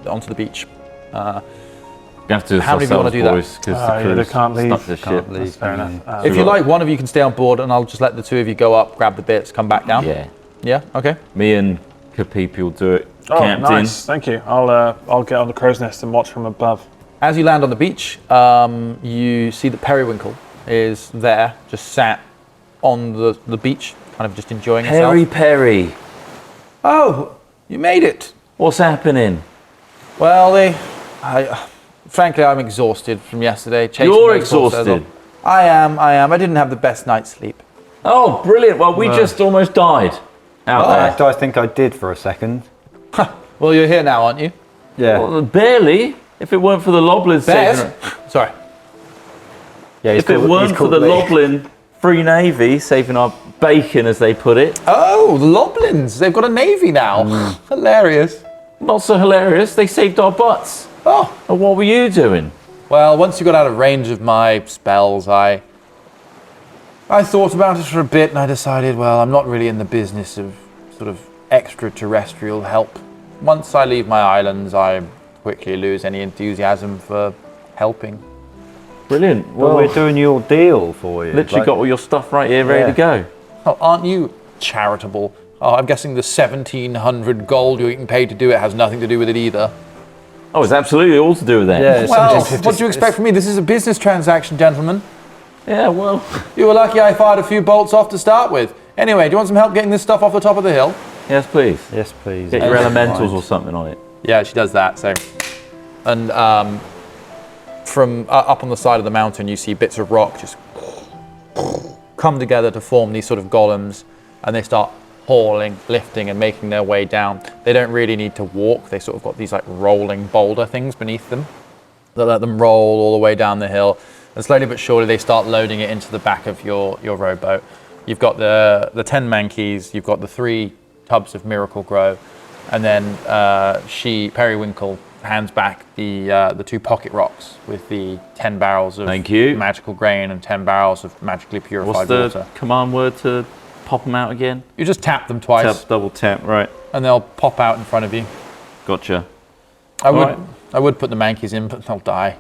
onto the beach. You have to How many of you wanna do that? because the Yeah, crew they can't leave. stuck the Can't ship. leave. That's fair enough. If you like, one of you can stay on board, and I'll just let the two of you go up, grab the bits, come back down. Yeah. Yeah. Okay. Me and Kapipi will do it. Oh, Camped nice. Thank you. I'll get on the crow's nest and watch from above. As you land on the beach, you see that Periwinkle is there, just sat on the beach, kind of just enjoying in. Perry, himself. Perry, Oh, you made it. what's happening? Well, frankly, I'm exhausted from yesterday. chasing You're those horses. exhausted. I am. I didn't have the best night's sleep. Oh, brilliant. Well, we just almost died out Oh. there. In fact, I think I did for a second. Well, you're here now, aren't you? Yeah. Well, barely. If it weren't for the Loblins Bears? saving... Sorry. Yeah. he's If it called- weren't he's for called the me. Loblin Free Navy saving our bacon, as they put it. Oh, the Loblins. They've got a navy now. Hilarious. Not so hilarious. They saved our butts. Oh. And what were you doing? Well, once you got out of range of my spells, I thought about it for a bit and I decided, well, I'm not really in the business of sort of extraterrestrial help. Once I leave my islands, I quickly lose any enthusiasm for helping. Brilliant. Well, Well, we're doing your deal for you. literally got all your stuff right here, ready to go. Oh, aren't you charitable? Oh, I'm guessing the 1,700 gold you're getting paid to do it has nothing to do with it either. Oh, it's absolutely all to do with that. Yeah, it's Well, 1750. what do you expect from me? This is a business transaction, gentlemen. Yeah, well. You were lucky I fired a few bolts off to start with. Anyway, do you want some help getting this stuff off the top of the hill? Yes, please. Yes, please. Get your elementals or something on it. Yeah, she does that. So, and from up on the side of the mountain, you see bits of rock just come together to form these sort of golems, and they start hauling, lifting, and making their way down. They don't really need to walk. They sort of got these like rolling boulder things beneath them that let them roll all the way down the hill. And slowly but surely, they start loading it into the back of your rowboat. You've got the 10 mankeys. You've got the 3 tubs of Miracle Grow, and then Periwinkle hands back the 2 pocket rocks with the 10 barrels of Thank you. magical grain and 10 barrels of magically What's purified the water. command word to pop them out again? You just tap them twice, Tap, double tap, right. and they'll pop out in front of you. Gotcha. I would Alright. I would put the mankeys in, but they'll die.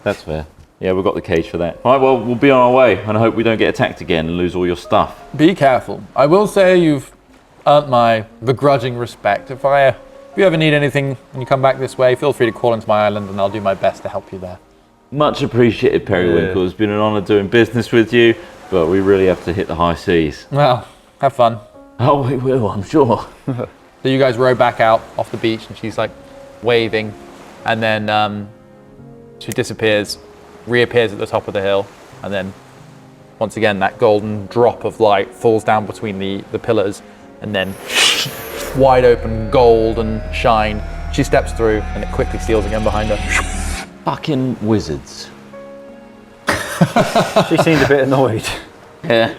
That's fair. Yeah, we've got the cage for that. All right, well, we'll be on our way, and I hope we don't get attacked again and lose all your stuff. Be careful. I will say you've earned my begrudging respect. If you ever need anything and you come back this way, feel free to call into my island, and I'll do my best to help you there. Much appreciated, Periwinkle. It's been an honour doing business with you, but we really have to hit the high seas. Well, have fun. Oh, we will, I'm sure. So you guys row back out off the beach, and she's like waving, and then she disappears, reappears at the top of the hill, and then once again that golden drop of light falls down between the pillars, and then wide open gold and shine. She steps through, and it quickly seals again behind her. Fucking wizards. She seemed a bit annoyed. Yeah.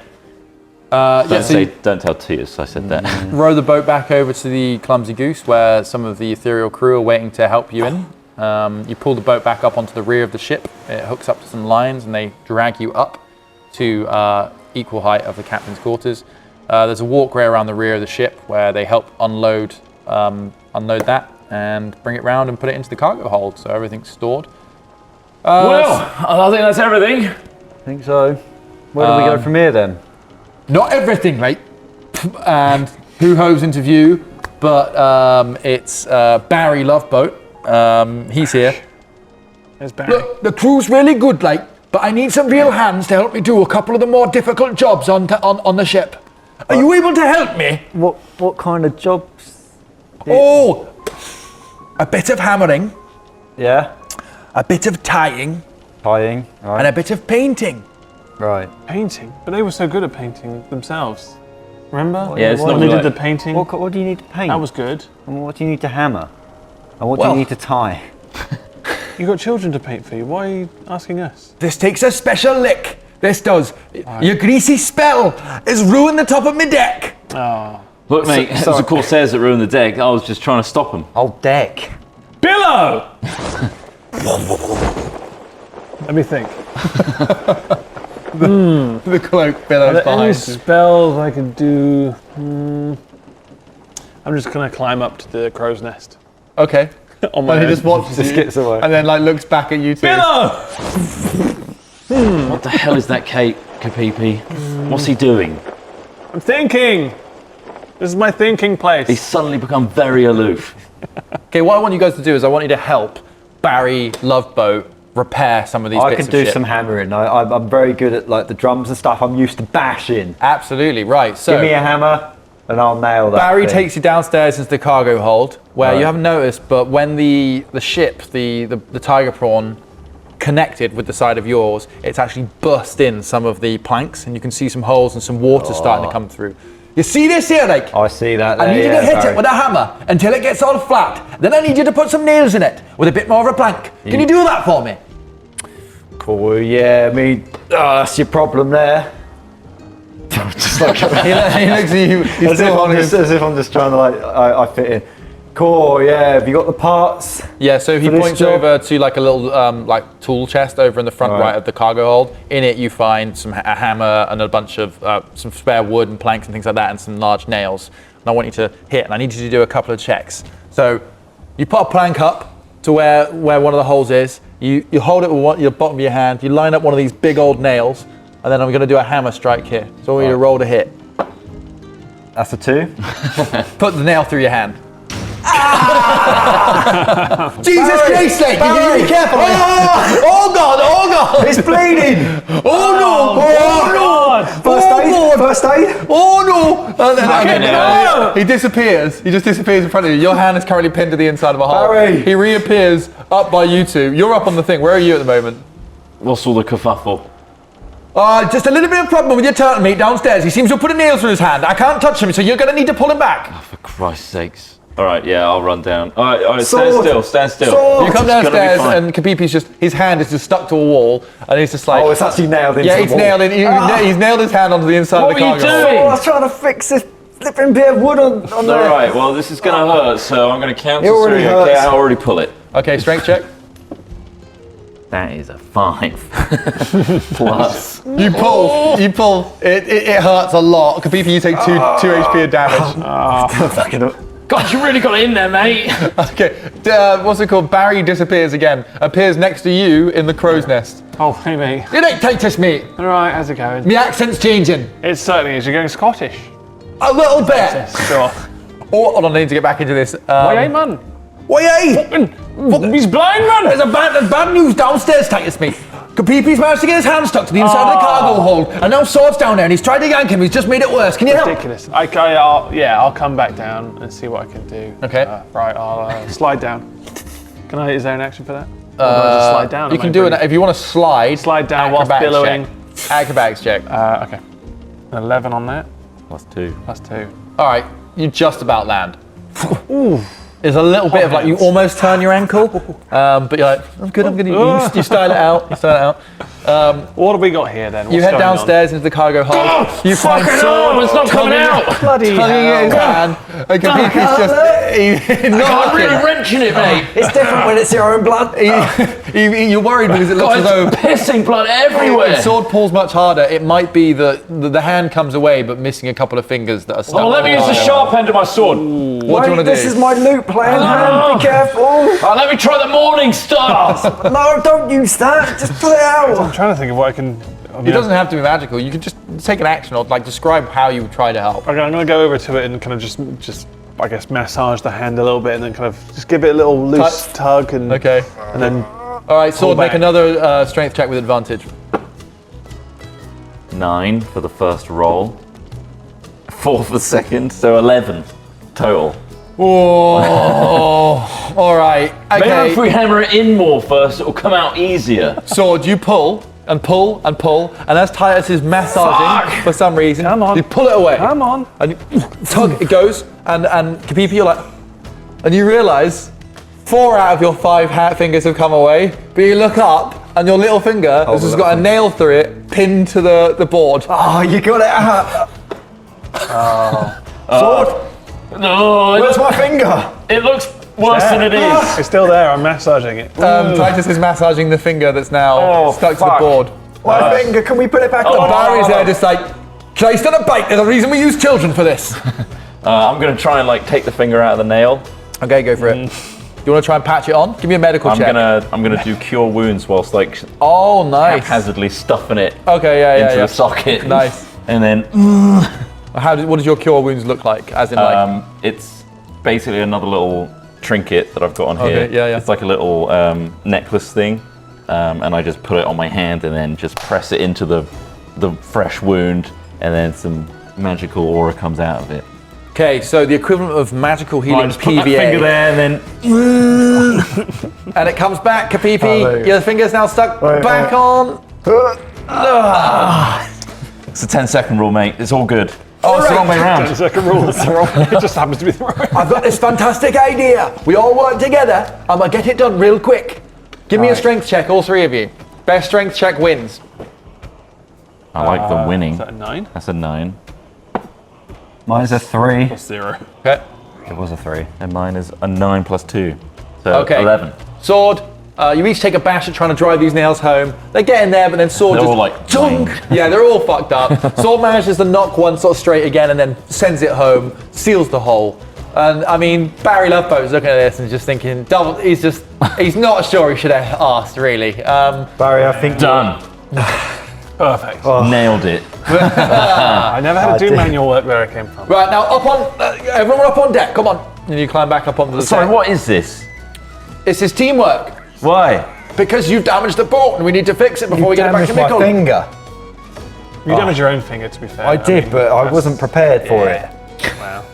Don't tell Titus I said that. Row the boat back over to the Clumsy Goose, where some of the ethereal crew are waiting to help you in. You pull the boat back up onto the rear of the ship. It hooks up to some lines, and they drag you up to equal height of the captain's quarters. There's a walkway around the rear of the ship where they help unload that and bring it round and put it into the cargo hold, so everything's stored. Well, I think that's everything. I think so. Where do we go from here then? Not everything, mate. And who hoves into view? But it's Barry Loveboat. He's here. There's Barry. Look, the crew's really good, like, but I need some real hands to help me do a couple of the more difficult jobs on the ship. Are you able to help me? What kind of jobs? Oh, a bit of hammering, Yeah. a bit of tying, Tying. Right. and a bit of painting. Right. Painting, but they were so good at painting themselves. Remember? Yeah, it's What- not when they like, did the painting. What do you need to paint? That was good. And what do you need to hammer? And what do Well- you need to tie? You got children to paint for you. Why are you asking us? This takes a special lick. This does. Your greasy spell has ruined the top of my deck. Oh. Look, mate, it was the Corsairs that ruined the deck. I was just trying to stop them. Oh, deck. Billow! Let me think. The cloak billows Are there any behind you. spells I can do? I'm just gonna climb up to the crow's nest Okay. on my And he own. just watches Just you, gets away. and then like looks back at you too. Billow! What the hell is that Kapipi? What's he doing? I'm thinking. This is my thinking place. He's suddenly become very aloof. Okay, what I want you guys to do is I want you to help Barry Loveboat repair some of these I bits can of do shit. some hammering. I'm very good at like the drums and stuff. I'm used to bashing. Absolutely, right. So Give me a hammer and I'll nail that. Barry thing. takes you downstairs into the cargo hold, where Right. you haven't noticed, but when the ship, the tiger prawn, connected with the side of yours, it's actually burst in some of the planks, and you can see some holes and some water starting to come through. You see this here, like? I see that. I there, need you yeah, to hit Barry. it with a hammer until it gets all flat. Then I need you to put some nails in it with a bit more of a plank. Can you do that for me? Cool. Yeah. I mean, that's your problem there. Just like he looks at you. He's as if I'm just trying to like I fit in. Cool. Yeah. Have you got the parts? Yeah, so he For this points job? over to like a little like tool chest over in the front right of the cargo hold. In it, you find a hammer and a bunch of some spare wood and planks and things like that, and some large nails. And I want you to hit, and I need you to do a couple of checks. So you put a plank up to where one of the holes is. You hold it with your bottom of your hand. You line up one of these big old nails, and then I'm going to do a hammer strike here. So I want you to roll to hit. That's a 2. Put the nail through your hand. Jesus Christ, like, you need to be careful. Oh God, oh God. It's bleeding! Oh no, oh no. First aid? Oh no! And then he disappears. He just disappears in front of you. Your hand is currently pinned to the inside of a hole. Barry. He reappears up by you two. You're up on the thing. Where are you at the moment? What's all the kerfuffle? Just a little bit of problem with your turtle meat downstairs. He seems to have put a nail through his hand. I can't touch him, so you're going to need to pull him back. Oh, for Christ's sakes. All right, yeah, I'll run down. All right, Sword. stand still. Sword. You come It's gonna be downstairs fine. and Kapipi's his hand is just stuck to a wall, and he's just like... Oh, it's actually nailed into Yeah, the it's wall. nailed in. He's nailed his hand onto the inside What of the were you cargo. doing? I was trying to fix this flipping bit of wood on All there. right, well, this is going to hurt, so I'm going to count It to already 3. Okay, hurts. I already pull it. Okay, strength check. That is a 5. Plus. You pull. It hurts a lot. Kapipi, you take 2 HP of damage. God, you really got it in there, mate. Okay, what's it called? Barry disappears again. Appears next to you in the crow's nest. Oh, hey mate. You don't take this, mate. All right, how's it going? My accent's changing. It certainly is. You're going Scottish. A little bit. Sure. Oh, hold on, I need to get back into this. Why, man? Why, He's blind, man. There's bad news downstairs, Titus, mate. Kapipi's managed to get his hand stuck to the inside of the cargo hold, and now Sword's down there, and he's tried to yank him. He's just made it worse. Can you help? Ridiculous. I'll come back down and see what I can do. Okay. Right, I'll slide down. Is there an action for that? Or do I just slide down? You can do it if you want to slide. Slide down whilst acrobatics billowing. check. Acrobatics check. Okay. 11 on that. Plus 2. Plus 2. All right, you just about land. Ooh. There's a little bit of like, you almost turn your ankle, but you're like, I'm good, you style it out, What have we got here then? You head downstairs into the cargo hold. You find Sword. It's not coming out. Bloody tugging in his hand. And Kapipi's just, I'm not really looking. wrenching it, mate. It's different when it's your own blood. You're worried because it looks as though God, it's pissing blood everywhere. if Sword pulls much harder, it might be that the hand comes away, but missing a couple of fingers that are stuck. Well, let me use the sharp end of my sword. What do you Wait, want to do? this is my loot playing hand. Be careful. Let me try the Morning Star. No, don't use that. Just put it out. I'm trying to think of what I can. It doesn't have to be magical. You can just take an action or like describe how you would try to help. Okay, I'm going to go over to it and kind of just I guess massage the hand a little bit and then kind of just give it a little loose tug and Okay. and then All right, Sword, make back. another strength check with advantage. 9 for the first roll. 4 for the second, so 11 total. Oh, all right. Maybe Okay. if we hammer it in more first, it'll come out easier. Sword, you pull and pull and pull, and as Titus is massaging for some reason, Come on. you pull it away. come on. And you tug, it goes, and Kapipi, you're like, and you realise 4 out of your 5 fingers have come away, but you look up, and your little finger has just got a nail through it, pinned to the board. Oh, you got it out. Sword, No, where's my finger? it looks worse than it is. It's still there. I'm massaging it. Titus is massaging the finger that's now Oh, stuck to fuck. the board. My finger, can we put it back Oh, on? Barry's there just like, Christ on a bike, there's a reason we use children for this. I'm going to try and like take the finger out of the nail. Okay, go for it. You want to try and patch it on? Give me a medical check. I'm gonna do cure wounds whilst like Oh, nice. haphazardly stuffing it Okay, yeah, into yeah. the socket. Nice. And then What does your cure wounds look like? As in, like, it's basically another little trinket that I've got on here. Okay, yeah, yeah. It's like a little necklace thing, and I just put it on my hand and then just press it into the fresh wound, and then some magical aura comes out of it. okay, so the equivalent of magical healing Just put that PVA, finger there, and then and it comes back. Kapipi, there you go. your finger's now stuck back on. it's a 10-second rule, mate. It's all good. Oh, it's the wrong way around. Second rule. It's the wrong. It just happens to be the wrong. I've got this fantastic idea. We all work together. I'm gonna get it done real quick. Give me a strength check, all 3 of you. Best strength check wins. I like the winning. Is that a 9? That's a 9. Mine's a 3. Plus 0. Okay. It was a 3. And mine is a 9 plus 2. So Okay. 11. Sword, you each take a bash at trying to drive these nails home. They get in there, but then Sword They're just all like, dunk. Yeah, they're all fucked up. Sword manages to knock one sort of straight again, and then sends it home, seals the hole. And I mean, Barry Loveboat's looking at this and just thinking, he's just He's not sure he should have asked, really. Barry, I think Done. Perfect. Nailed it. I never had to do did. manual work where I came from. Right, now up on, everyone up on deck, come on. And you climb back up onto the Sorry, deck. what is this? This is teamwork. Why? Because you damaged the boat and we need to fix it before we get it back to my Mickle. finger. You damaged your own finger, to be fair. I did, mean, but I that's- wasn't prepared for it. Wow.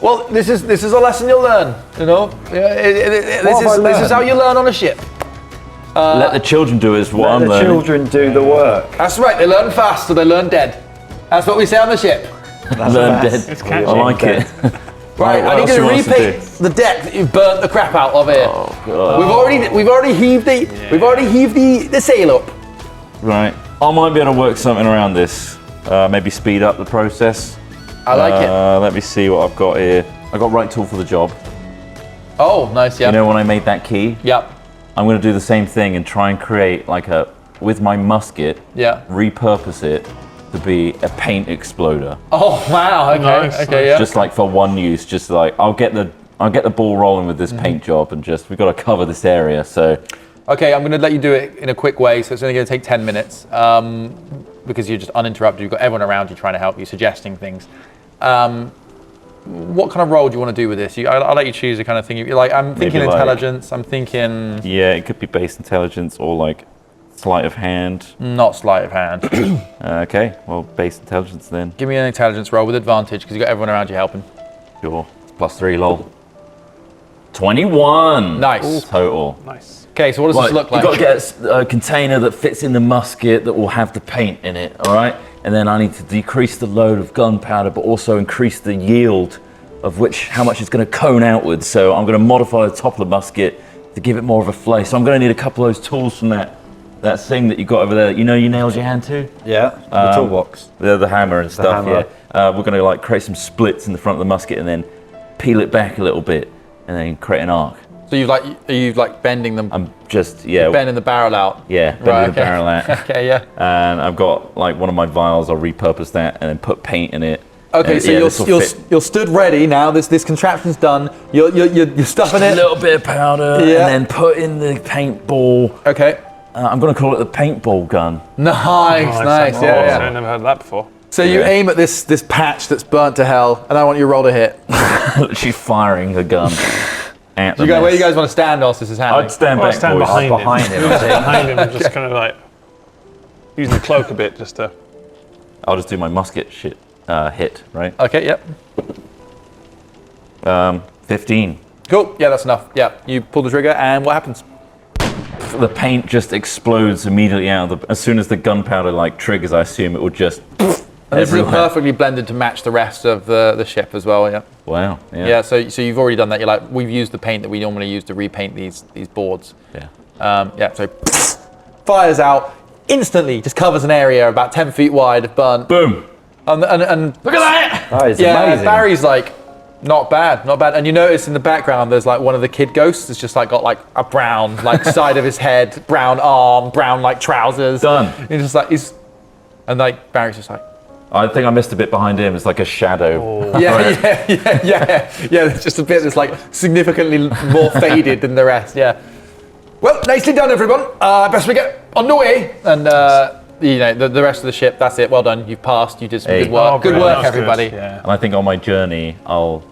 Well, this is a lesson you'll learn, you know? This is how you learn on a ship. Let the children do is what Let I'm the learning. children do the work. That's right, they learn fast, so they learn dead. That's what we say on the ship. Learn dead. It's catchy. I like it. Right, What I need else you to you want us to repaint the deck that you've burnt the crap out of here. Oh god. We've already heaved the sail up. Right. I might be able to work something around this. Maybe speed up the process. I like it. Let me see what I've got here. I got right tool for the job. Oh, nice, yeah. You know when I made that key? Yep. I'm going to do the same thing and try and create like with my musket, Yeah. repurpose it to be a paint exploder. Oh wow. Okay. Nice, Okay. Yeah. Just like for one use, just like I'll get the ball rolling with this paint job and just we've got to cover this area. So Okay, I'm going to let you do it in a quick way, so it's only going to take 10 minutes because you're just uninterrupted. You've got everyone around you trying to help you, suggesting things. What kind of role do you want to do with this? I'll let you choose the kind of thing you like. I'm thinking Maybe like- intelligence. I'm thinking yeah, it could be base intelligence or like sleight of hand. not sleight of hand. Okay, well base intelligence then. Give me an intelligence roll with advantage because you've got everyone around you helping. Sure. +3 lol. 21. Nice. Total. Nice. Okay, so what does this look like? You've got to get a container that fits in the musket that will have the paint in it, all right? And then I need to decrease the load of gunpowder, but also increase the yield of how much it's going to cone outwards. So I'm going to modify the top of the musket to give it more of a flay. So I'm going to need a couple of those tools from that thing that you got over there. You know you nailed your hand to? Yeah, the toolbox. The hammer and stuff, hammer. yeah. We're going to like create some splits in the front of the musket and then peel it back a little bit and then create an arc. So are you like bending them, I'm just, yeah. bending the barrel out? Yeah, bending Right, the barrel out. Okay, yeah. And I've got like one of my vials, I'll repurpose that and then put paint in it. Okay, And, so yeah, you're, this'll you're, fit. you're stood ready now. This contraption's done. You're stuffing A it. little bit of powder Yeah. and then put in the paintball. Okay. I'm going to call it the paintball gun. Nice. That's Yeah, awesome. yeah. I've never heard of that before. So you aim at this patch that's burnt to hell, and I want you to roll to hit. She's firing the gun at the Where mess. you guys want to stand whilst this is happening? I'd stand Well, I back, stand boys. behind him. Behind him, I think. Behind him, just kind of like using the cloak a bit, just to. I'll just do my musket hit, right? Okay. Yep. 15. Cool. Yeah, that's enough. Yeah. You pull the trigger, and what happens? The paint just explodes immediately out of as soon as the gunpowder like triggers, I assume it will just And this is everywhere. perfectly blended to match the rest of the ship as well. Yeah. Wow. Yeah. So you've already done that. You're like, we've used the paint that we normally use to repaint these boards. Yeah. Yeah. So fires out instantly, just covers an area about 10 feet wide of burnt. Boom. And Look at that. That is yeah, amazing. Barry's like, not bad. And you notice in the background, there's like one of the kid ghosts that's just like got like a brown like side of his head, brown arm, brown like trousers. Done. He's just like and like Barry's just like, I think I missed a bit behind him. It's like a shadow. yeah. There's just a bit that's like significantly more faded than the rest. Yeah. Well, nicely done, everyone. Best we get on the way. And the rest of the ship. That's it. Well done. You've passed. You did some Hey. good work. Oh, good brilliant. work, That was everybody. good. Yeah. And I think on my journey, I'll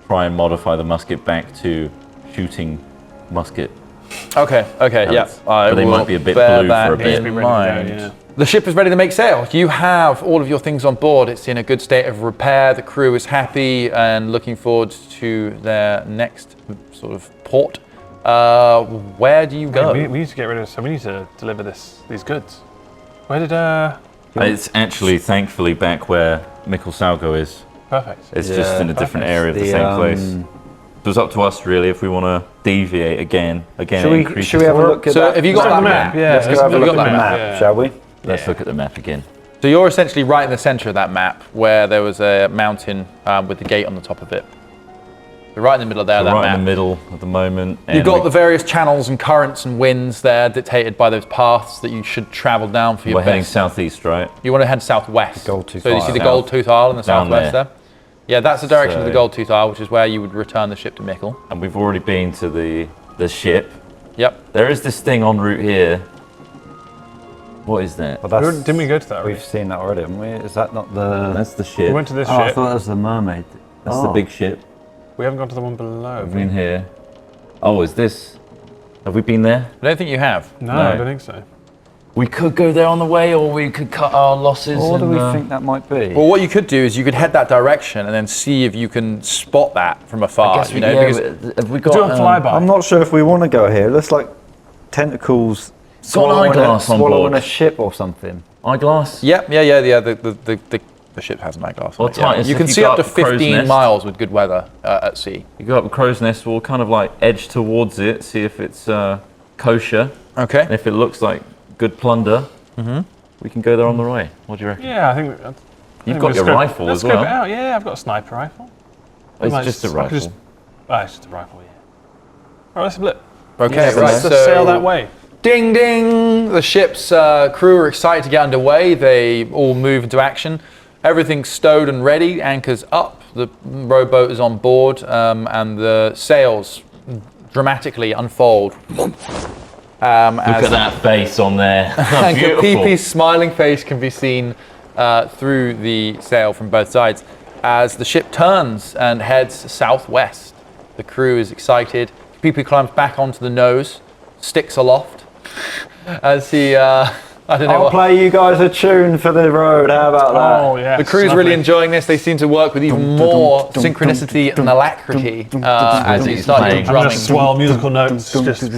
try and modify the musket back to shooting musket. Okay. Yeah. But they might be a bit bear blue that for a bit. in Be ready to go, mind. yeah. The ship is ready to make sail. You have all of your things on board. It's in a good state of repair. The crew is happy and looking forward to their next sort of port. Where do you go? We need to get rid of. So we need to deliver these goods. Where did It's actually, thankfully, back where Mikkel Salgo is. Perfect. It's just in a different Perfect. area of the same place. So it's up to us, really, if we want to deviate again. Should we have a look at So that? have you got Look at that the map? map. Yeah. Let's go have a look look at at the that map, yeah. shall we? Let's look at the map again. So you're essentially right in the center of that map where there was a mountain with the gate on the top of it. You're right in the middle of there, that Right map. in the middle at the moment. You've got the various channels and currents and winds there dictated by those paths that you should travel down for your We're heading best. southeast, right? You want to head southwest. Gold Tooth so you see Isle. the Gold Tooth Isle in the Down southwest there. there? Yeah, that's the direction of the So- Gold Tooth Isle, which is where you would return the ship to Mickle. And we've already been to the ship. Yep. There is this thing en route here. What is that? Well, that's, Didn't we go to that already? We've seen that already, haven't we? Is that not the... That's the ship. We went to this I ship. thought that was the mermaid. That's the big ship. We haven't gone to the one below. We've been here. Oh, is this? Have we been there? I don't think you have. No, No. I don't think so. We could go there on the way, or we could cut our losses. What do and, we think that might be? Well, what you could do is you could head that direction and then see if you can spot that from afar. Guess we, you know, yeah, because have we got? Do a flyby. I'm not sure if we want to go here. It looks like tentacles Got an eyeglass on swallowing board. a ship or something. Eyeglass. yeah. The ship has an eyeglass. Well, on it, yeah. Titus, You if can you see go up to up Crow's 15 Nest- miles with good weather at sea. You go up Crow's Nest. We'll kind of like edge towards it, see if it's kosher, and Okay. if it looks like good plunder, we can go there on the way. What do you reckon? Yeah, I think. You've got your rifle let's as well. Scope it out. Yeah, I've got a sniper rifle. It's Might just a I could rifle. just- it's just a rifle, yeah. All right, let's flip. Okay. So right. let's So sail that way. Ding ding! The ship's crew are excited to get underway. They all move into action. Everything's stowed and ready. Anchor's up. The rowboat is on board, and the sails dramatically unfold. Look at that face on there. Anchor Beautiful. PP's smiling face can be seen through the sail from both sides as the ship turns and heads southwest. The crew is excited. PP climbs back onto the nose, sticks aloft as he, I don't know I'll what. play you guys a tune for the road. How about that? Oh, yeah. The crew's really enjoying this. They seem to work with even more synchronicity and alacrity as he starts playing. drumming. Just swell musical notes. Just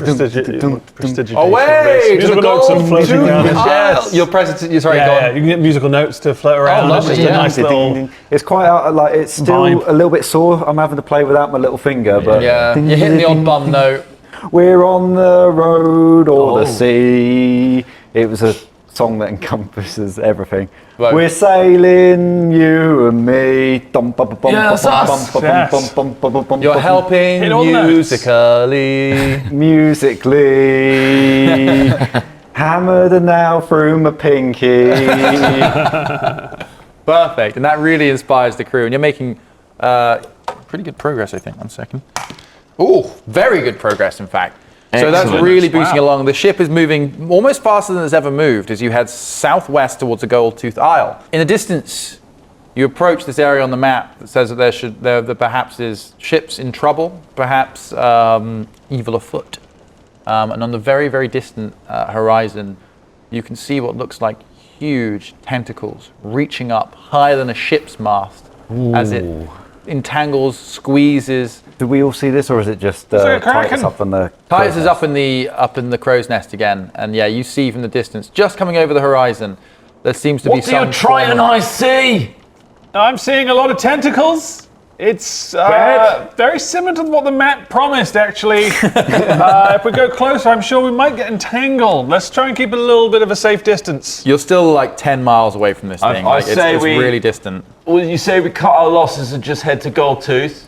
prestigitation. Away to Musical the notes are gold floating to down. the aisle. Your presence. You're sorry, go Yeah, on. you can get musical notes to float around. lovely, It's just yeah. a nice little. It's quite like it's still vibe. a little bit sore. I'm having to play without my little finger, but Yeah, you're hitting the odd bum note. We're on the road or the sea. It was a song that encompasses everything. Right. We're sailing, you and me. Dum, bum, bum, Yeah, bum, that's us. bum, bum, Yes. bum, bum, bum, bum, bum, You're bum, helping Hit all the notes. musically. musically. Hammer the nail through my pinky. Perfect, and that really inspires the crew. And you're making pretty good progress, I think. 1 second. Oh, very good progress, in fact. So that's Excellent. really boosting Wow. along. The ship is moving almost faster than it's ever moved as you head southwest towards the Gold-Toothed Isle. In the distance, you approach this area on the map that says that there perhaps is ships in trouble, perhaps evil afoot. And on the very, very distant horizon, you can see what looks like huge tentacles reaching up higher than a ship's mast as it entangles, squeezes. Do we all see this, or is it just like a Titus kraken. up on the? Titus is up in the crow's nest again, and yeah, you see from the distance, just coming over the horizon, there seems to be What do some. you try and I see? I'm seeing a lot of tentacles. It's very similar to what the map promised, actually. If we go closer, I'm sure we might get entangled. Let's try and keep a little bit of a safe distance. You're still like 10 miles away from this thing. I Like, say it's we- really distant. Well, you say we cut our losses and just head to Goldtooth.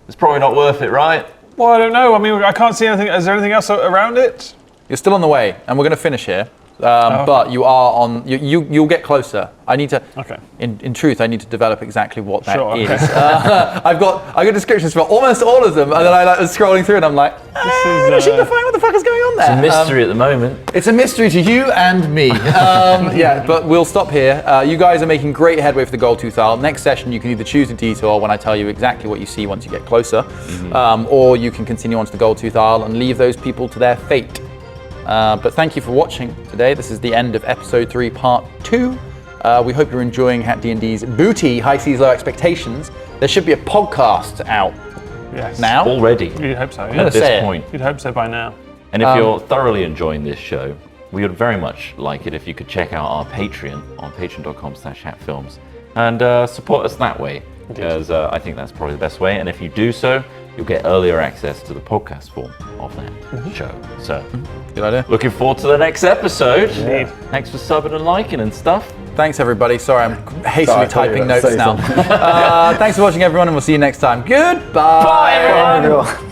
It's probably not worth it, right? Well, I don't know. I mean, I can't see anything. Is there anything else around it? You're still on the way, and we're going to finish here. But you are on. You'll get closer. I need to. Okay. In truth, I need to develop exactly what that Sure, is. okay. I've got descriptions for almost all of them, and then I was scrolling through, and I'm like, I is, should define what the fuck is going on there. It's a mystery at the moment. It's a mystery to you and me. Yeah, but we'll stop here. You guys are making great headway for the Gold-Toothed Isle. Next session, you can either choose a detour when I tell you exactly what you see once you get closer, or you can continue on to the Gold-Toothed Isle and leave those people to their fate. But thank you for watching today. This is the end of episode 3, part 2. We hope you're enjoying Hat D&D's booty, High Seas, Low Expectations. There should be a podcast out Yes. now. Already, You'd hope so. gonna Yeah. at this say it. point. You'd hope so by now. And if you're thoroughly enjoying this show, we would very much like it if you could check out our Patreon on patreon.com/hatfilms and support us that way, because I think that's probably the best way. And if you do so, you'll get earlier access to the podcast form of that show. So, Good idea. looking forward to the next episode. Indeed. Thanks for subbing and liking and stuff. Thanks, everybody. Sorry, I'm hastily Sorry, I thought you typing were gonna notes say now. Thanks for watching, everyone, and we'll see you next time. Goodbye. Bye, everyone. Everyone.